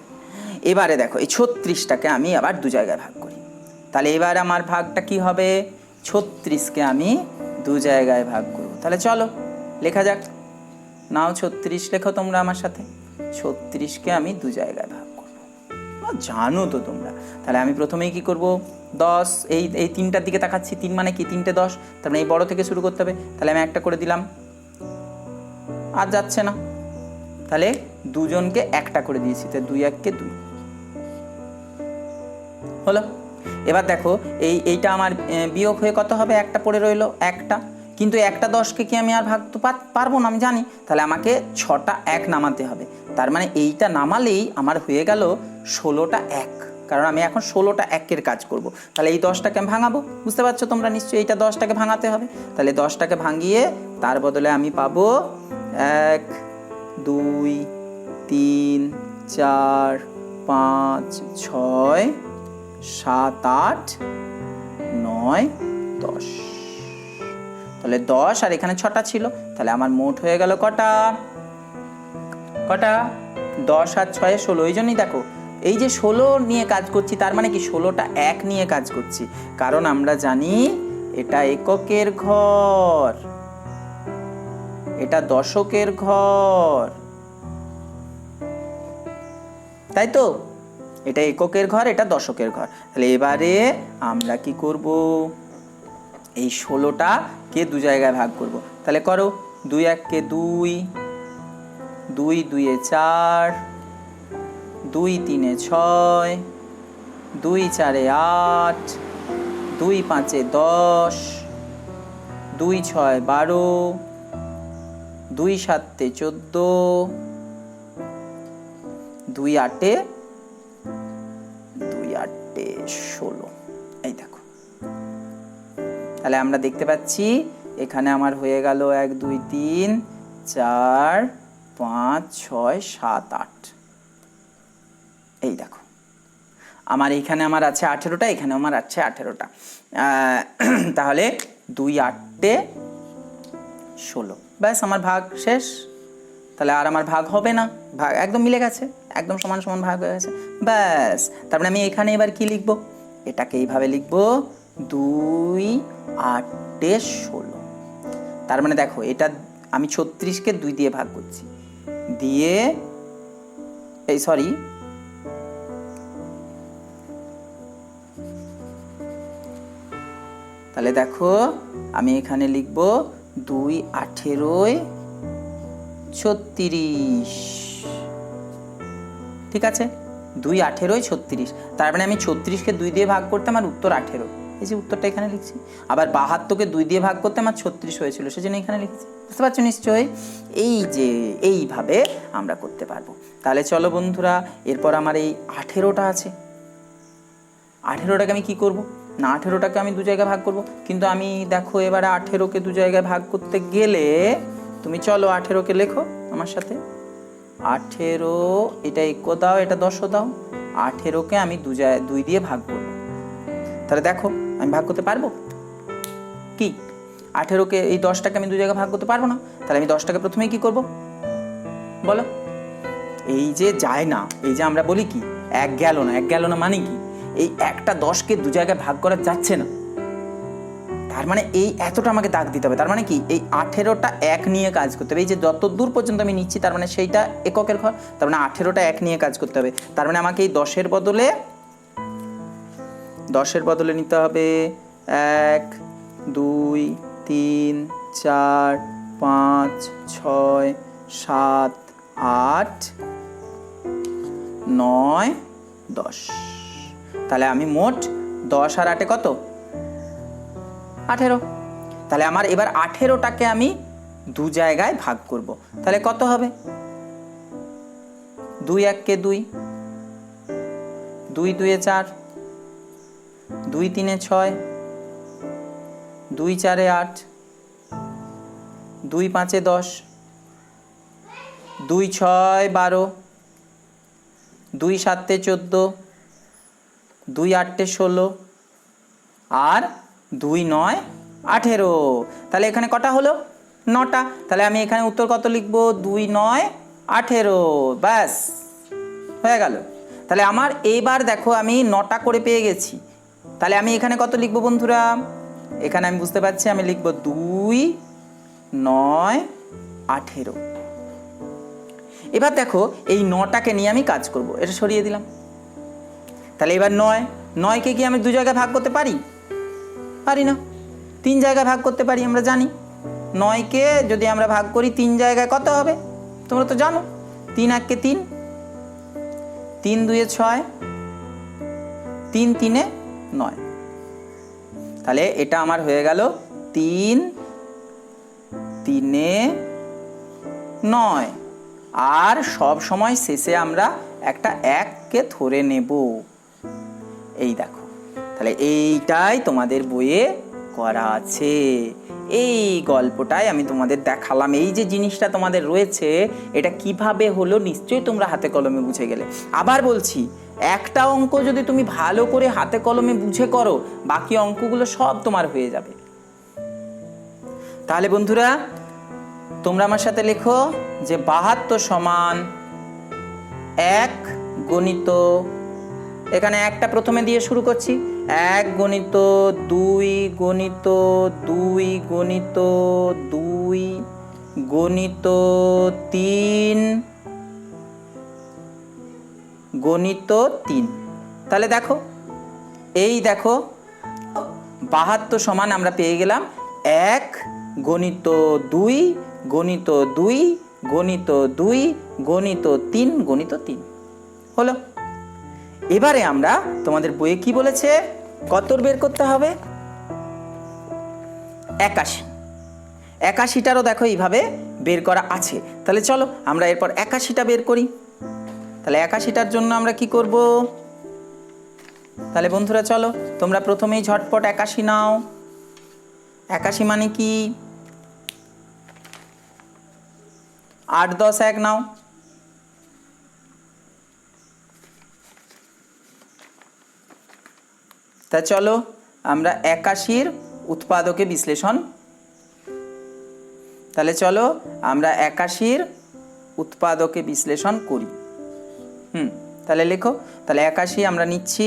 এবারে দেখো এই 36টাকে আমি আবার 2 জায়গায় ভাগ করি। তাহলে এবার আমার ভাগটা কি হবে? 36কে আমি 2 জায়গায় ভাগ করব। তাহলে চলো লেখা যাক, নাও 36 লেখো তোমরা আমার সাথে। 36কে আমি 2 জায়গায় ভাগ করব, জানো তো তোমরা। তাহলে আমি প্রথমেই কি করব, 10, এই 3টার দিকে তাকাচ্ছি, 3 মানে কি, 3টে 10, তার মানে এই বড় থেকে শুরু করতে হবে। তাহলে আমি একটা করে দিলাম, আর যাচ্ছে না, তাহলে দুজনকে একটা করে দিয়েছি, তাই 2 1কে 2 হলো। এবার দেখো এইটা আমার বিয়োগ হয়ে কত হবে, একটা পড়ে রইলো, একটা। কিন্তু একটা 10কে কি আমি আর ভাগ তো পারবো না, আমি জানি। তাহলে আমাকে 6টা 1 নামাতে হবে, তার মানে এইটা নামালেই আমার হয়ে গেল 16টা 1, কারণ আমি এখন 16টা 1-এর কাজ করব। তাহলে এই 10টাকে আমি ভাঙাবো, বুঝতে পারছো তোমরা নিশ্চয়ই, এইটা 10টাকে ভাঙাতে হবে। তাহলে 10টাকে ভাঙিয়ে তার বদলে আমি পাবো 1 2 3 4 5 6 7 8 9 10। তাহলে 10 আর এখানে 6টা ছিল, তাহলে আমার মোট হয়ে গেল কটা? 10 আর 6 16। এই জন্যই দেখো এই যে 16 নিয়ে কাজ করছি, তার মানে কি 16টা 1 নিয়ে কাজ করছি, কারণ আমরা জানি এটা এককের ঘর, এটা দশকের ঘর, তাই তো? এটা এককের ঘর, এটা দশকের ঘর। তাহলে এবারে আমরা কি করব, এই 16টাকে 2 জায়গায় ভাগ করব। তাহলে করো, 2 1কে 2, 2 2 এ 4, 2 3 এ 6, 2 4 এ 8, 2 5 এ 10, 2 6 12, 2 7 এ 14, 2 8 এ 16। এই দেখো, তাহলে আমরা দেখতে পাচ্ছি এখানে আমার হয়ে গেল 1 2 3 4 5 6 7 8। এই দেখো আমার এইখানে আমার আছে 18টা, এখানে আমার আছে 18টা। তাহলে 2 8 এ 16, ব্যাস আমার ভাগ শেষ। তাহলে আর আমার ভাগ হবে না, ভাগ একদম মিলে গেছে, একদম সমান সমান ভাগ হয়ে গেছে, ব্যাস। তারপরে আমি এখানে এবার কি লিখবো, এটাকে এইভাবে লিখবো, 2 8 এ 16। তার মানে দেখো এটা আমি 36কে 2 দিয়ে ভাগ করছি, দিয়ে এই সরি তাহলে দেখো আমি এখানে লিখবো 2 18 36। ঠিক আছে, 2 18 36, তার মানে আমি 36কে 2 দিয়ে ভাগ করতে আমার উত্তর 18। এই যে উত্তরটা এখানে লিখছি। আবার 72কে 2 দিয়ে ভাগ করতে আমার 36 হয়েছিল, সেজন্য এখানে লিখছি। বুঝতে পারছো নিশ্চয়ই? এই যে এইভাবে আমরা করতে পারবো। তাহলে চলো বন্ধুরা, এরপর আমার এই 18টা আছে। 18টাকে আমি কি করব না, 18টাকে আমি 2 জায়গায় ভাগ করব, কিন্তু আমি দেখো এবারে 18কে 2 জায়গায় ভাগ করতে গেলে তুমি চলো 18কে লেখো আমার সাথে। 18, এটা 1 দাও, এটা 10 দাও। 18কে আমি 2 দিয়ে ভাগ করব। তাহলে দেখো আমি ভাগ করতে পারবো কি? 18কে এই 10টাকে আমি 2 জায়গায় ভাগ করতে পারবো না। তাহলে আমি 10টাকে প্রথমেই কি করব বলো? এই যে যায় না, এই যে আমরা বলি কি 1 গেল না, 1 গেল না মানে কি? এই একটা 10কে 2 জায়গায় ভাগ করা যাচ্ছে না, তার মানে এই এতটা আমাকে দাগ দিতে হবে। তার মানে কি এই 18টা 1 নিয়ে কাজ করতে হবে। এই যে যত দূর পর্যন্ত আমি নিচ্ছি তার মানে সেইটা এককের ঘর, তার মানে 18টা 1 নিয়ে কাজ করতে হবে। তার মানে আমাকে এই 10-এর বদলে নিতে হবে 1 2 3 4 5 6 7 8 9 10। তাহলে আমি মোট 10 আর 8 কত? 18। তাহলে আমার এবার 18টাকে আমি 2 জায়গায় ভাগ করব। তাহলে কত হবে? 2 1-কে 2, 2 2-এ 4, 2 3-এ 6, 2 4-এ 8, 2 5-এ 10, 2 6 12, 2 7-এ 14, 2 8-এ 16 আর 2 9 18। তাহলে এখানে কটা হলো? 9টা। তাহলে আমি এখানে উত্তর কত লিখবো? 2 9 18। ব্যাস হয়ে গেল। তাহলে আমার এইবার দেখো আমি 9টা করে পেয়ে গেছি। তাহলে আমি এখানে কত লিখবো বন্ধুরা? এখানে আমি বুঝতে পারছি আমি লিখবো 2 9 18। এবার দেখো এই 9টাকে নিয়ে আমি কাজ করব, এটা সরিয়ে দিলাম। তাহলে এবার 9কে কি আমি 2 জায়গায় ভাগ করতে পারি? পারি না। 3 জায়গায় ভাগ করতে পারি, আমরা জানি। 9কে যদি আমরা ভাগ করি 3 জায়গায় কত হবে তোমরা তো জানো। 3 1-কে 3, 3 2-এ 6, 3 3-এ 9। তাহলে এটা আমার হয়ে গেল 3 3-এ 9। আর সব সময় শেষে আমরা একটা 1কে ধরে নেব। এই দেখো, তাহলে এইটাই তোমাদের বইয়ে করা আছে। এই গল্পটাই আমি তোমাদের দেখালাম। এই যে জিনিসটা তোমাদের রয়েছে এটা কিভাবে হলো নিশ্চয়ই তোমরা হাতে কলমে বুঝে গেলে। আবার বলছি, একটা অঙ্ক যদি তুমি ভালো করে হাতে কলমে বুঝে করো বাকি অঙ্কগুলো সব তোমার হয়ে যাবে। তাহলে বন্ধুরা তোমরা আমার সাথে লেখো যে 72 সমান 1 গণিত, এখানে একটা প্রথমে দিয়ে শুরু করছি, 1 গণিত 2 গণিত 2 গণিত 2 গণিত 3 গণিত 3। তাহলে দেখো এই দেখো 72 সমান আমরা পেয়ে গেলাম 1 গণিত 2 গণিত 2 গণিত 2 গণিত 3 গণিত 3 হলো। এবারে আমরা তোমাদের বইয়ে কি বলেছে কত বের করতে হবে? 81। 81টারও দেখো এইভাবে বের করা আছে। তাহলে চলো আমরা এরপর 81টা বের করি। তাহলে 81টার জন্য আমরা কি করব? তাহলে বন্ধুরা চলো তোমরা প্রথমেই ঝটপট 81 নাও। 81 মানে কি? 8 10 1 নাও। তা চলো আমরা 81-র উৎপাদকে বিশ্লেষণ। তাহলে চলো আমরা 81-র উৎপাদকে বিশ্লেষণ করি। তাহলে লেখো। তাহলে 81 আমরা নিচ্ছি,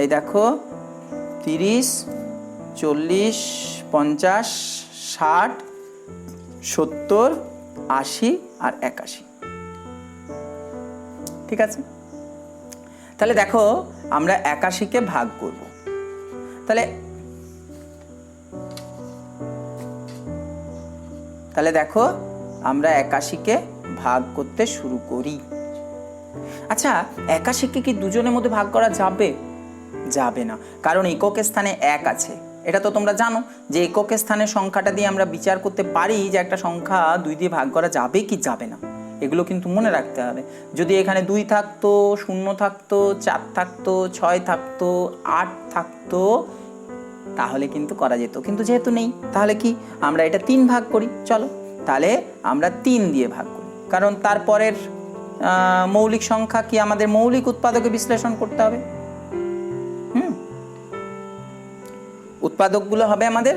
এই দেখো 30 40 50 60 70 80 আর 81। ঠিক আছে। তাহলে দেখো আমরা 81কে ভাগ করব। তাহলে দেখো আমরা 81কে ভাগ করতে শুরু করি। আচ্ছা, 81কে কি দুজনের মধ্যে ভাগ করা যাবে? যাবে না, কারণ একক স্থানে 1 আছে। এটা তো তোমরা জানো যে একক স্থানের সংখ্যাটা দিয়ে আমরা বিচার করতে পারি যে একটা সংখ্যা 2 দিয়ে ভাগ করা যাবে কি যাবে না। এগুলো কিন্তু মনে রাখতে হবে। যদি এখানে 2 থাকতো, 0 থাকতো, 4 থাকতো, 6 থাকতো, 8 থাকতো, তাহলে কিন্তু করা যেত, কিন্তু যেহেতু নেই তাহলে কি আমরা এটা 3 ভাগ করি। চলো তাহলে আমরা 3 দিয়ে ভাগ করি, কারণ তারপরের মৌলিক সংখ্যা কি আমাদের মৌলিক উৎপাদকে বিশ্লেষণ করতে হবে। উৎপাদকগুলো হবে আমাদের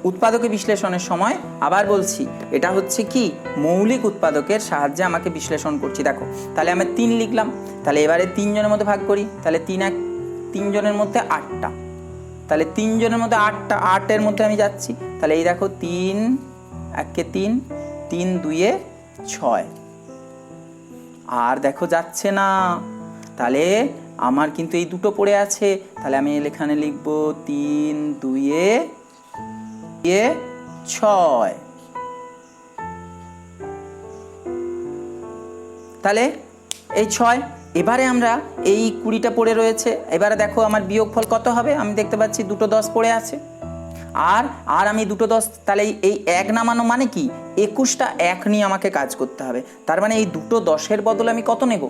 উৎপাদকে বিশ্লেষণের সময়। আবার বলছি, এটা হচ্ছে কি মৌলিক উৎপাদকের সাহায্যে আমাকে বিশ্লেষণ করছি। দেখো তাহলে আমি 3 লিখলাম, তাহলে এবারে 3 জনের মধ্যে ভাগ করি, তাহলে 3 জনের মধ্যে 8টা, তাহলে 3 জনের মধ্যে 8টা, 8-এর মধ্যে আমি যাচ্ছি। তাহলে এই দেখো 3 1-কে 3, 3 2-এ 6, আর দেখো যাচ্ছে না, তাহলে আমার কিন্তু এই দুটো পড়ে আছে। তাহলে আমি এখানে লিখব 3 2-এ 6। তাহলে এই 6, এবারে আমরা এই 20টা পড়ে রয়েছে। এবারে দেখো আমার বিয়োগফল কত হবে, আমি দেখতে পাচ্ছি দুটো 10 পড়ে আছে, আর আমি দুটো 10, তাহলে এই 1 নামানো মানে কি 21টা 1 নিয়ে আমাকে কাজ করতে হবে। তার মানে এই দুটো 10-এর বদলে আমি কত নেব?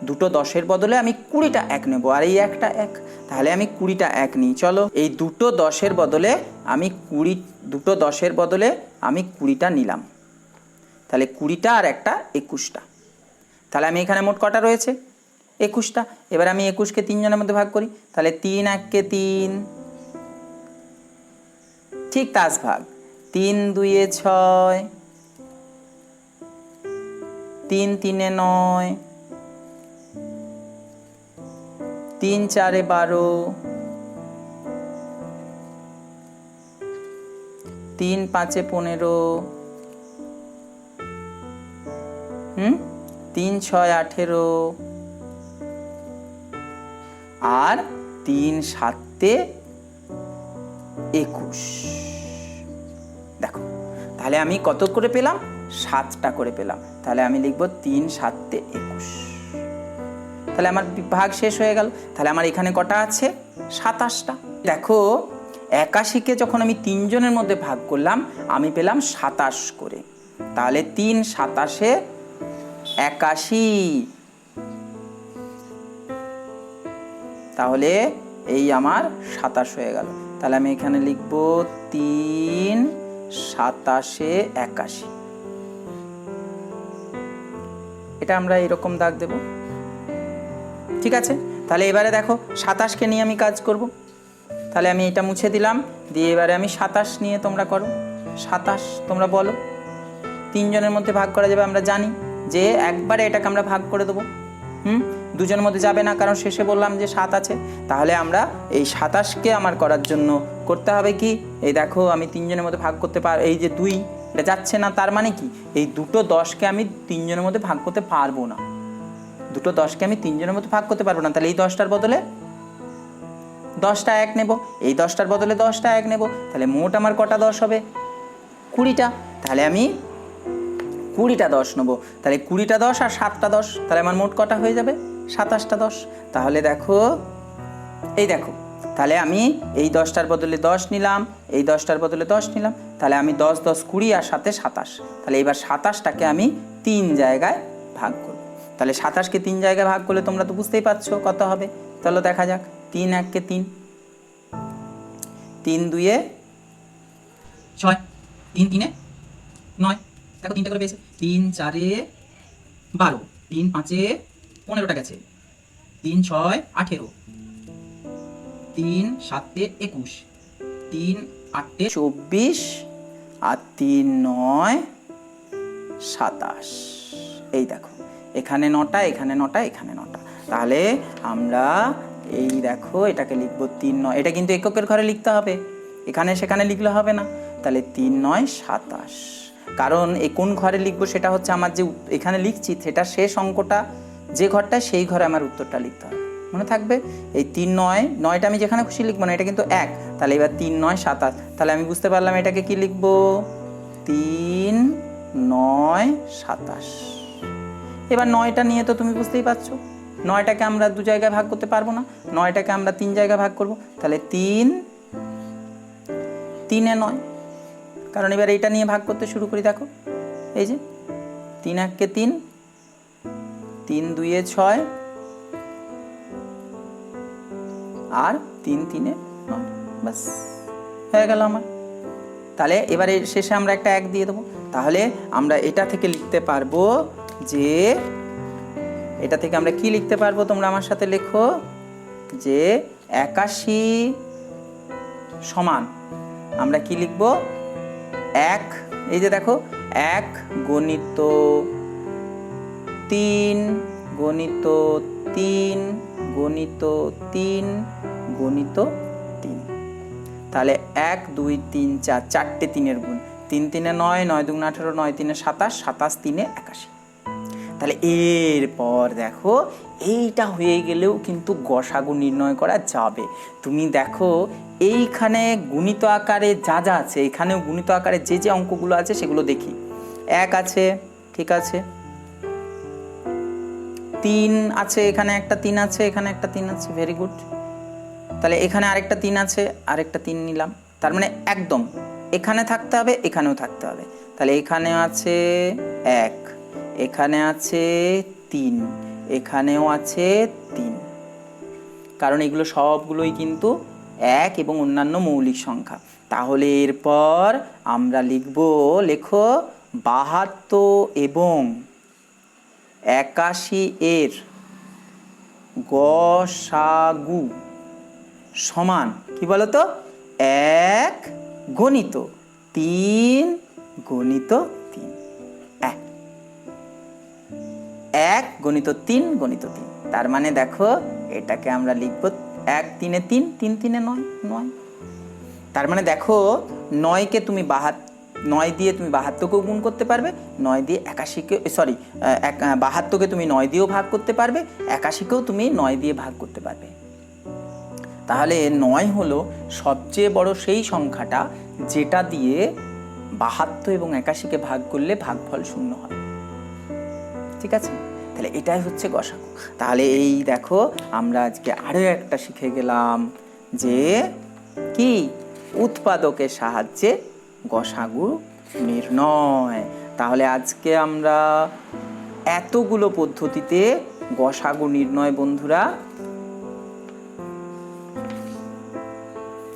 দুটো 10-এর বদলে আমি 20টা 1 নেব, আর এই একটা 1, তাহলে আমি 20টা 1 নিই। চলো এই দুটো 10-এর বদলে আমি 20টা নিলাম, তাহলে 20টা আর একটা 21টা, তাহলে আমি এখানে মোট কটা রয়েছে? 21টা। এবার আমি 21কে 3 জনের মধ্যে ভাগ করি, তাহলে 3 1-কে 3, ঠিক তাস ভাগ, 3 2-এ 6, 3 3-এ 9, 3 4-এ 12, 3 5-এ 15, 3 6 18, আর 3 7-এ 21। দেখো তাহলে আমি কত করে পেলাম? 7টা করে পেলাম। তাহলে আমি লিখব 3 7-এ 21। তাহলে আমার ভাগ শেষ হয়ে গেল। তাহলে আমার এখানে কটা আছে? 27টা। দেখো 81কে যখন আমি 3 জনের মধ্যে ভাগ করলাম আমি পেলাম 27 করে। তাহলে 3 27-এ 81, তাহলে এই আমার 27 হয়ে গেল। তাহলে আমি এখানে লিখব 3 27-এ 81। এটা আমরা এরকম দাগ দেব, ঠিক আছে। তাহলে এবারে দেখো 27কে নিয়ে আমি কাজ করব। তাহলে আমি এটা মুছে দিলাম, দিয়ে এবারে আমি 27 নিয়ে তোমরা করো। 27 তোমরা বলো 3 জনের মধ্যে ভাগ করা যাবে, আমরা জানি যে একবারে এটাকে আমরা ভাগ করে দেবো। দুজনের মধ্যে যাবে না, কারণ শেষে বললাম যে 7 আছে। তাহলে আমরা এই 27কে আমার করার জন্য করতে হবে কি, এই দেখো আমি 3 জনের মধ্যে ভাগ করতে এই যে 2 এটা যাচ্ছে না, তার মানে কি এই দুটো 10কে আমি 3 জনের মধ্যে ভাগ করতে পারবো না। দুটো 10কে আমি 3 জনের মধ্যে ভাগ করতে পারবো না, তাহলে এই 10টার বদলে 10টা 1 নেব, এই 10টার বদলে 10টা 1 নেব। তাহলে মোট আমার কটা 10 হবে? 20টা। তাহলে আমি 20টা 10 নেব। তাহলে 20টা 10 আর 7টা 10, তাহলে আমার মোট কটা হয়ে যাবে? 27টা 10। তাহলে দেখো এই দেখো, তাহলে আমি এই 10টার বদলে 10 নিলাম, এই 10টার বদলে 10 নিলাম, তাহলে আমি 10 10 20 আর 7-এ 27। তাহলে এবার 27টাকে আমি 3 জায়গায় ভাগ করব। তাহলে 27কে 3 জায়গায় ভাগ করলে তোমরা তো বুঝতেই পারছো কত হবে। চলো দেখা যাক। 3 1-কে 3, 3 2-এ 6, 3 3-এ 9, দেখো 3টা করে পেয়েছে। 3 4-এ 12, 3 5-এ 15টা গেছে, 3 6 18, 3 7-এ 21, 3 8-এ 24, আর 3 9 27। এই দেখো এখানে 9টা, এখানে 9টা, এখানে 9টা। তাহলে আমরা এই দেখো এটাকে লিখবো 3 9, এটা কিন্তু এককের ঘরে লিখতে হবে, এখানে সেখানে লিখলে হবে না। তাহলে 3 9 27, কারণ এই কোন ঘরে লিখবো সেটা হচ্ছে আমার যে এখানে লিখছি সেটা শেষ অঙ্কটা যে ঘরটা সেই ঘরে আমার উত্তরটা লিখতে হবে, মনে থাকবে। এই 3 9, 9টা আমি যেখানে খুশি লিখবো না, এটা কিন্তু 1। তাহলে এবার 3 9 27, তাহলে আমি বুঝতে পারলাম এটাকে কি লিখবো, 3 9 27। এবার 9টা নিয়ে তো তুমি বুঝতেই পারছো, 9টাকে আমরা 2 জায়গায় ভাগ করতে পারবো না, 9টাকে আমরা 3 জায়গায় ভাগ করব। তাহলে 3 3 9, কারণ এবার এইটা নিয়ে ভাগ করতে শুরু করি। দেখো এই যে 3 1 3, 3 2 6, আর 3 3 9, বাস হয়ে গেল আমার। তাহলে এবার এর শেষে আমরা একটা 1 দিয়ে দেবো। তাহলে আমরা এটা থেকে লিখতে পারবো যে, এটা থেকে আমরা কি লিখতে পারবো, তোমরা আমার সাথে লেখো যে 81 সমান আমরা কি লিখবো, 1, এই যে দেখো 1 গণিত 3 গণিত 3 গণিত 3 গণিত 3। তাহলে 1 2 3 4, 4টে 3-এর গুণ, 3 3 9, 9 2 18, 9 3 27, 27 3 81। তাহলে এরপর দেখো এইটা হয়ে গেলেও কিন্তু গসাগু নির্ণয় করা যাবে। তুমি দেখো এইখানে গুণিত আকারে যা যা আছে, এখানেও গুণিত আকারে যে যে অঙ্কগুলো আছে সেগুলো দেখি। 1 আছে, ঠিক আছে, 3 আছে, এখানে একটা 3 আছে, এখানে একটা 3 আছে, ভেরি গুড। তাহলে এখানে আরেকটা 3 আছে, আরেকটা 3 নিলাম। তার মানে একদম এখানে থাকতে হবে, এখানেও থাকতে হবে। তাহলে এখানে আছে 1, এখানে আছে 3, এখানেও আছে 3, কারণ এগুলো সবগুলোই কিন্তু 1 এবং অন্যান্য মৌলিক সংখ্যা। তাহলে এরপর আমরা লিখব, লেখো 72 এবং 81 এর গসাগু সমান কি বলতো, 1 গণিত 3 গণিত 3, 1 গণিত 3 গণিত 3। তার মানে দেখো এটাকে আমরা লিখব 1 3 3, 3 3 9, 9। তার মানে দেখো 9কে তুমি 9 দিয়ে তুমি 72কেও গুণ করতে পারবে, 9 দিয়ে 81কে, সরি 72কে তুমি 9 দিয়েও ভাগ করতে পারবে, 81কেও তুমি 9 দিয়ে ভাগ করতে পারবে। তাহলে 9 হলো সবচেয়ে বড় সেই সংখ্যাটা যেটা দিয়ে 72 এবং 81কে ভাগ করলে ভাগফল 0 হয়। ঠিক আছে, তাহলে এটাই হচ্ছে গসাগু। তাহলে এই দেখো আমরা আজকে আরো একটা শিখে গেলাম যে কি, উৎপাদকের সাহায্যে গসাগু নির্ণয়। তাহলে আজকে আমরা এতগুলো পদ্ধতিতে গসাগু নির্ণয় বন্ধুরা।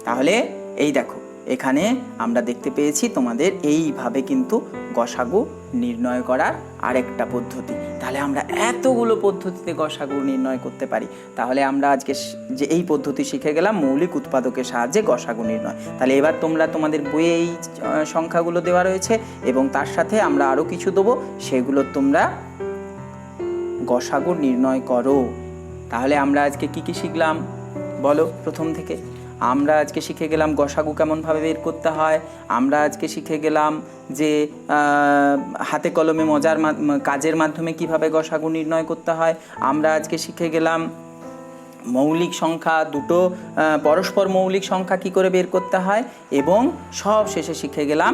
তাহলে এই দেখো এখানে আমরা দেখতে পেয়েছি তোমাদের এইভাবে কিন্তু গসাগু নির্ণয় করার আরেকটা পদ্ধতি। তাহলে আমরা এতগুলো পদ্ধতিতে গসাগু নির্ণয় করতে পারি। তাহলে আমরা আজকে যে এই পদ্ধতি শিখে গেলাম মৌলিক উৎপাদকের সাহায্যে গসাগু নির্ণয়। তাহলে এবার তোমরা তোমাদের বইয়ে এই সংখ্যাগুলো দেওয়া রয়েছে এবং তার সাথে আমরা আরও কিছু দেবো, সেগুলো তোমরা গসাগু নির্ণয় করো। তাহলে আমরা আজকে কি কি শিখলাম বলো প্রথম থেকে। আমরা আজকে শিখে গেলাম গসাগু কেমনভাবে বের করতে হয়। আমরা আজকে শিখে গেলাম যে হাতে কলমে মজার কাজের মাধ্যমে কিভাবে গসাগু নির্ণয় করতে হয়। আমরা আজকে শিখে গেলাম মৌলিক সংখ্যা দুটো পরস্পর মৌলিক সংখ্যা কি করে বের করতে হয়, এবং সব শেষে শিখে গেলাম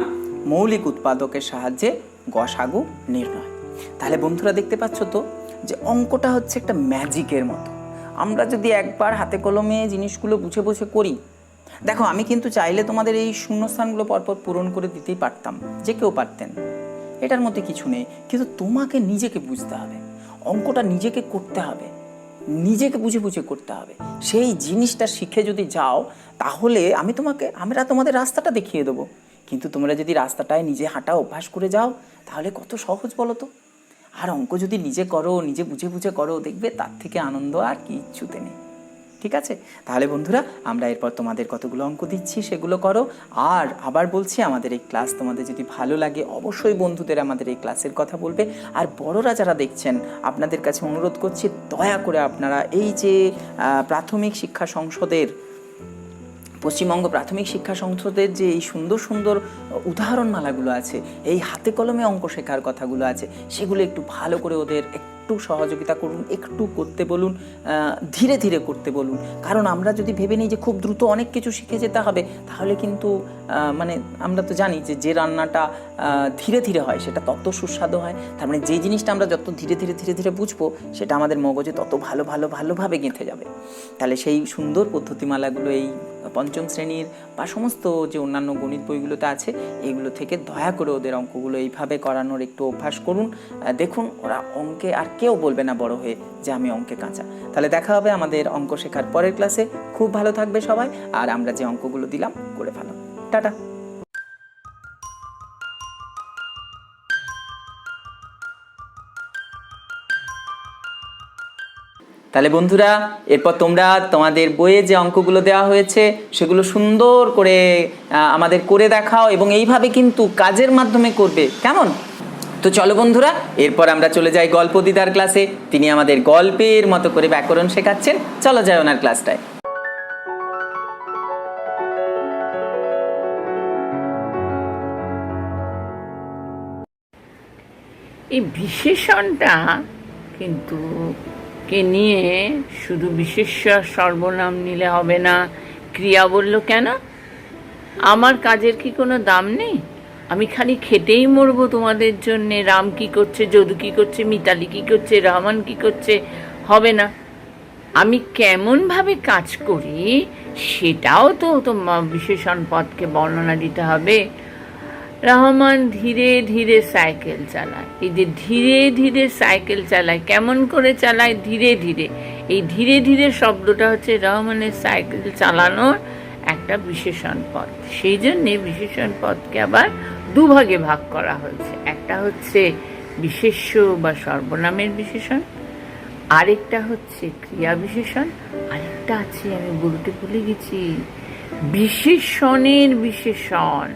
মৌলিক উৎপাদকের সাহায্যে গসাগু নির্ণয়। তাহলে বন্ধুরা দেখতে পাচ্ছ তো যে অঙ্কটা হচ্ছে একটা ম্যাজিকের মতো। আমরা যদি একবার হাতে কলমে জিনিসগুলো বুঝে বুঝে করি, দেখো আমি কিন্তু চাইলে তোমাদের এই শূন্যস্থানগুলো পরপর পূরণ করে দিতেই পারতাম, যে কেউ পারতেন, এটার মধ্যে কিছু নেই। কিন্তু তোমাকে নিজেকে বুঝতে হবে, অঙ্কটা নিজেকে করতে হবে, নিজেকে বুঝে বুঝে করতে হবে। সেই জিনিসটা শিখে যদি যাও তাহলে আমরা তোমাদের রাস্তাটা দেখিয়ে দেবো। কিন্তু তোমরা যদি রাস্তাটায় নিজে হাঁটা অভ্যাস করে যাও তাহলে কত সহজ বলো তো। আর অঙ্ক যদি নিজে করো, নিজে বুঝে বুঝে করো, দেখবে তার থেকে আনন্দ আর কিচ্ছুতে নেই। ঠিক আছে, তাহলে বন্ধুরা আমরা এরপর তোমাদের কতগুলো অঙ্ক দিচ্ছি সেগুলো করো। আর আবার বলছি, আমাদের এই ক্লাস তোমাদের যদি ভালো লাগে অবশ্যই বন্ধুদের আমাদের এই ক্লাসের কথা বলবে। আর বড়রা যারা দেখছেন আপনাদের কাছে অনুরোধ করছি, দয়া করে আপনারা এই যে প্রাথমিক শিক্ষা সংসদের, পশ্চিমবঙ্গ প্রাথমিক শিক্ষা সংসদের যে এই সুন্দর সুন্দর উদাহরণমালাগুলো আছে, এই হাতে কলমে অঙ্ক শেখার কথাগুলো আছে, সেগুলো একটু ভালো করে ওদের একটু একটু সহযোগিতা করুন, একটু করতে বলুন, ধীরে ধীরে করতে বলুন। কারণ আমরা যদি ভেবে নিই যে খুব দ্রুত অনেক কিছু শিখে যেতে হবে, তাহলে কিন্তু মানে আমরা তো জানি যে রান্নাটা ধীরে ধীরে হয় সেটা তত সুস্বাদু হয়। তার মানে যে জিনিসটা আমরা যত ধীরে ধীরে ধীরে ধীরে বুঝবো, সেটা আমাদের মগজে তত ভালোভাবে গেঁথে যাবে। তাহলে সেই সুন্দর পদ্ধতিমালাগুলো এই পঞ্চম শ্রেণীর বা সমস্ত যে অন্যান্য গণিত বইগুলোতে আছে, এগুলো থেকে দয়া করে ওদের অঙ্কগুলো এইভাবে করানোর একটু অভ্যাস করুন। দেখুন ওরা অঙ্কে আর কেউ বলবে না বড় হয়ে যে আমি অঙ্কে কাঁচা। তাহলে দেখা হবে আমাদের অঙ্ক শেখার পরের ক্লাসে। খুব ভালো থাকবে সবাই, আর আমরা যে অঙ্কগুলো দিলাম করে ফেলো। টাটা। তাহলে বন্ধুরা, এরপর তোমরা তোমাদের বইয়ে যে অঙ্কগুলো দেওয়া হয়েছে সেগুলো সুন্দর করে আমাদের করে দেখাও, এবং এইভাবে কিন্তু কাজের মাধ্যমে করবে, কেমন? তো চলো বন্ধুরা, এরপর আমরা চলে যাই গল্প দিদার ক্লাসে। তিনি আমাদের গল্পের মতো করে ব্যাকরণ শেখাচ্ছেন। চলো যাই ওনার ক্লাসটায়। এই বিশেষণটা কিন্তু কে নিয়ে শুধু বিশেষ্য সর্বনাম নিলে হবে না। ক্রিয়া বললো কেন? আমার কাজের কি কোনো দাম নেই? আমি খালি খেটেই মরবো তোমাদের জন্যে। রাম কি করছে, যদু কি করছে, মিতালি কি করছে, রহমান কি করছে, হবে না। আমি কেমনভাবে কাজ করি সেটাও তো বিশেষণ পদকে বর্ণনা দিতে হবে। রহমান ধীরে ধীরে সাইকেল চালায়। এই যে ধীরে ধীরে সাইকেল চালায়, কেমন করে চালায়? ধীরে ধীরে। এই ধীরে ধীরে শব্দটা হচ্ছে রহমানের সাইকেল চালানোর একটা বিশেষণ পদ। সেই জন্যে বিশেষণ পদকে আবার দুভাগে ভাগ করা হয়েছে। একটা হচ্ছে বিশেষ্য বা সর্বনামের বিশেষণ, আরেকটা হচ্ছে ক্রিয়া বিশেষণ, আরেকটা আছে আমি বলতে ভুলে গেছি, বিশেষণের বিশেষণ।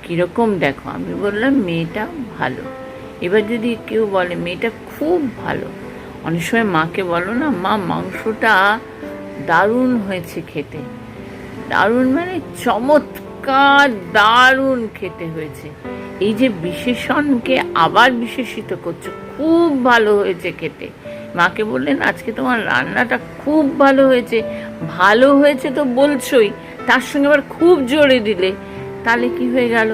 কিরকম দেখো, আমি বললাম মেয়েটা ভালো। এবার যদি কেউ বলে মেয়েটা খুব ভালো, অনেক সময় মাকে বলো না, মা মাংসটা দারুণ হয়েছে খেতে। দারুণ মানে চমৎকার, দারুণ খেতে হয়েছে। এই যে বিশেষণকে আবার বিশেষিত করছো, খুব ভালো হয়েছে খেতে। মাকে বললেন আজকে তোমার রান্নাটা খুব ভালো হয়েছে। ভালো হয়েছে তো বলছোই, তার সঙ্গে আবার খুব জোরে দিলে, তাহলে কি হয়ে গেল?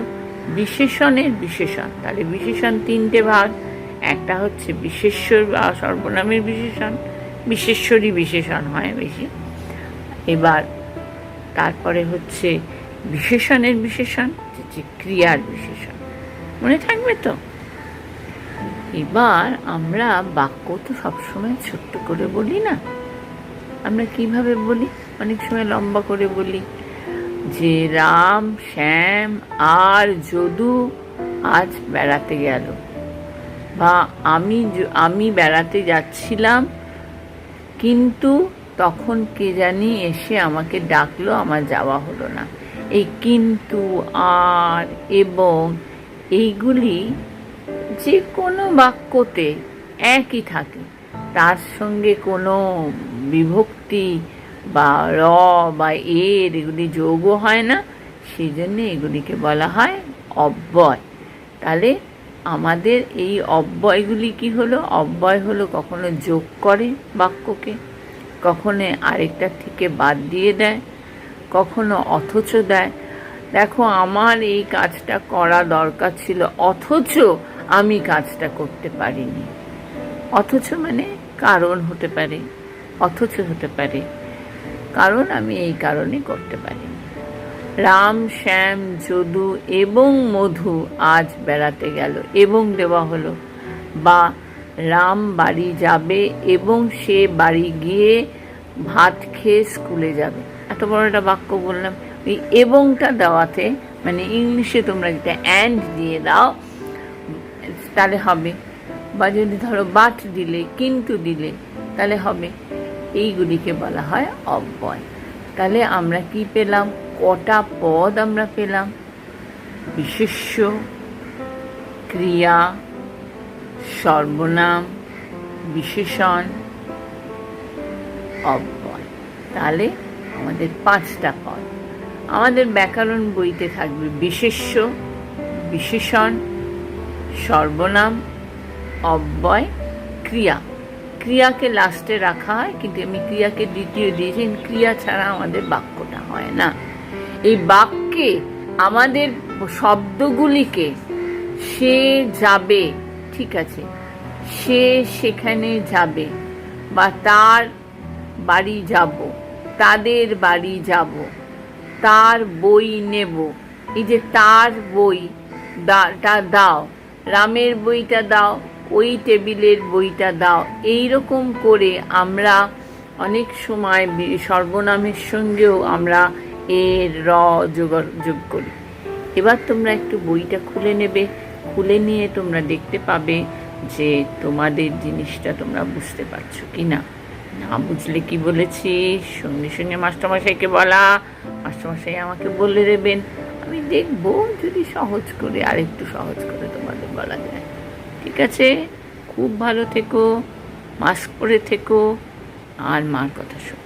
বিশেষণের বিশেষণ। তাহলে বিশেষণ তিনটে ভাগ। একটা হচ্ছে বিশেষ্য বা সর্বনামের বিশেষণ, বিশেষ্যরই বিশেষণ হয় বেশি। এবার তারপরে হচ্ছে বিশেষণের বিশেষণ, যে ক্রিয়ার বিশেষণ। মনে থাকবে তো? এবার আমরা বাক্য তো সবসময় ছোট্ট করে বলি না, আমরা কিভাবে বলি? অনেক সময় লম্বা করে বলি যে রাম, শ্যাম আর যদু আজ বেড়াতে গেল, বা আমি বেড়াতে যাচ্ছিলাম কিন্তু তখন কে জানি এসে আমাকে ডাকলো, আমার যাওয়া হলো না। এই কিন্তু, আর, এবং এইগুলি যে কোনো বাক্যতে একই থাকে, তার সঙ্গে কোনো বিভক্তি বা র বা এর এগুলি যোগও হয় না। সেই জন্য এগুলিকে বলা হয় অব্যয়। তাহলে আমাদের এই অব্যয়গুলি কি হলো? অব্যয় হলো কখনো যোগ করে বাক্যকে, কখনো আরেকটা থেকে বাদ দিয়ে দেয়, কখনো অথচ দেয়। দেখো, আমার এই কাজটা করা দরকার ছিল অথচ আমি কাজটা করতে পারিনি। অথচ মানে কারণ হতে পারে, অথচ হতে পারে, কারণ আমি এই কারণে করতে পারি। রাম, শ্যাম, যদু এবং মধু আজ বেড়াতে গেল, এবং দেওয়া হলো। বা রাম বাড়ি যাবে এবং সে বাড়ি গিয়ে ভাত খেয়ে স্কুলে যাবে। এত বড় একটা বাক্য বললাম, এই এবংটা দেওয়াতে, মানে ইংলিশে তোমরা যেটা অ্যান্ড দিয়ে দাও তাহলে হবে, বা যদি ধরো বাট দিলে, কিন্তু দিলে, তাহলে হবে। এইগুলিকে বলা হয় অব্যয়। তাহলে আমরা কি পেলাম? কটা পদ আমরা পেলাম? বিশেষ্য, ক্রিয়া, সর্বনাম, বিশেষণ, অব্যয়। তাহলে আমাদের 5টা পদ। আমাদের ব্যাকরণ বইতে থাকবে বিশেষ্য, বিশেষণ, সর্বনাম, অব্যয়, ক্রিয়া, ক্রিয়াকে লাস্টে রাখা হয়, কিন্তু আমি ক্রিয়াকে দ্বিতীয় দিয়েছি। ক্রিয়া ছাড়া আমাদের বাক্যটা হয় না। এই বাক্যে আমাদের শব্দগুলিকে সে যাবে, ঠিক আছে, সে সেখানে যাবে, বা তার বাড়ি যাব, তাদের বাড়ি যাব, তার বই নেব। এই যে তার বইটা দাও, রামের বইটা দাও, ওই টেবিলের বইটা দাও, এই রকম করে আমরা অনেক সময় সর্বনামের সঙ্গেও আমরা এর যোগ করি। এবার তোমরা একটু বইটা খুলে নেবে, খুলে নিয়ে তোমরা দেখতে পাবে যে তোমাদের জিনিসটা তোমরা বুঝতে পারছো কি না। না বুঝলে কি বলেছি সঙ্গে সঙ্গে মাস্টারমশাইকে বলা, মাস্টারমশাই আমাকে বলে দেবেন, আমি দেখবো যদি সহজ করে আরেকটু সহজ করে তোমাদের বলা যায়। ঠিক আছে, খুব ভালো থেকো, মাস্ক পরে থেকো, আর মার কথা শোনো।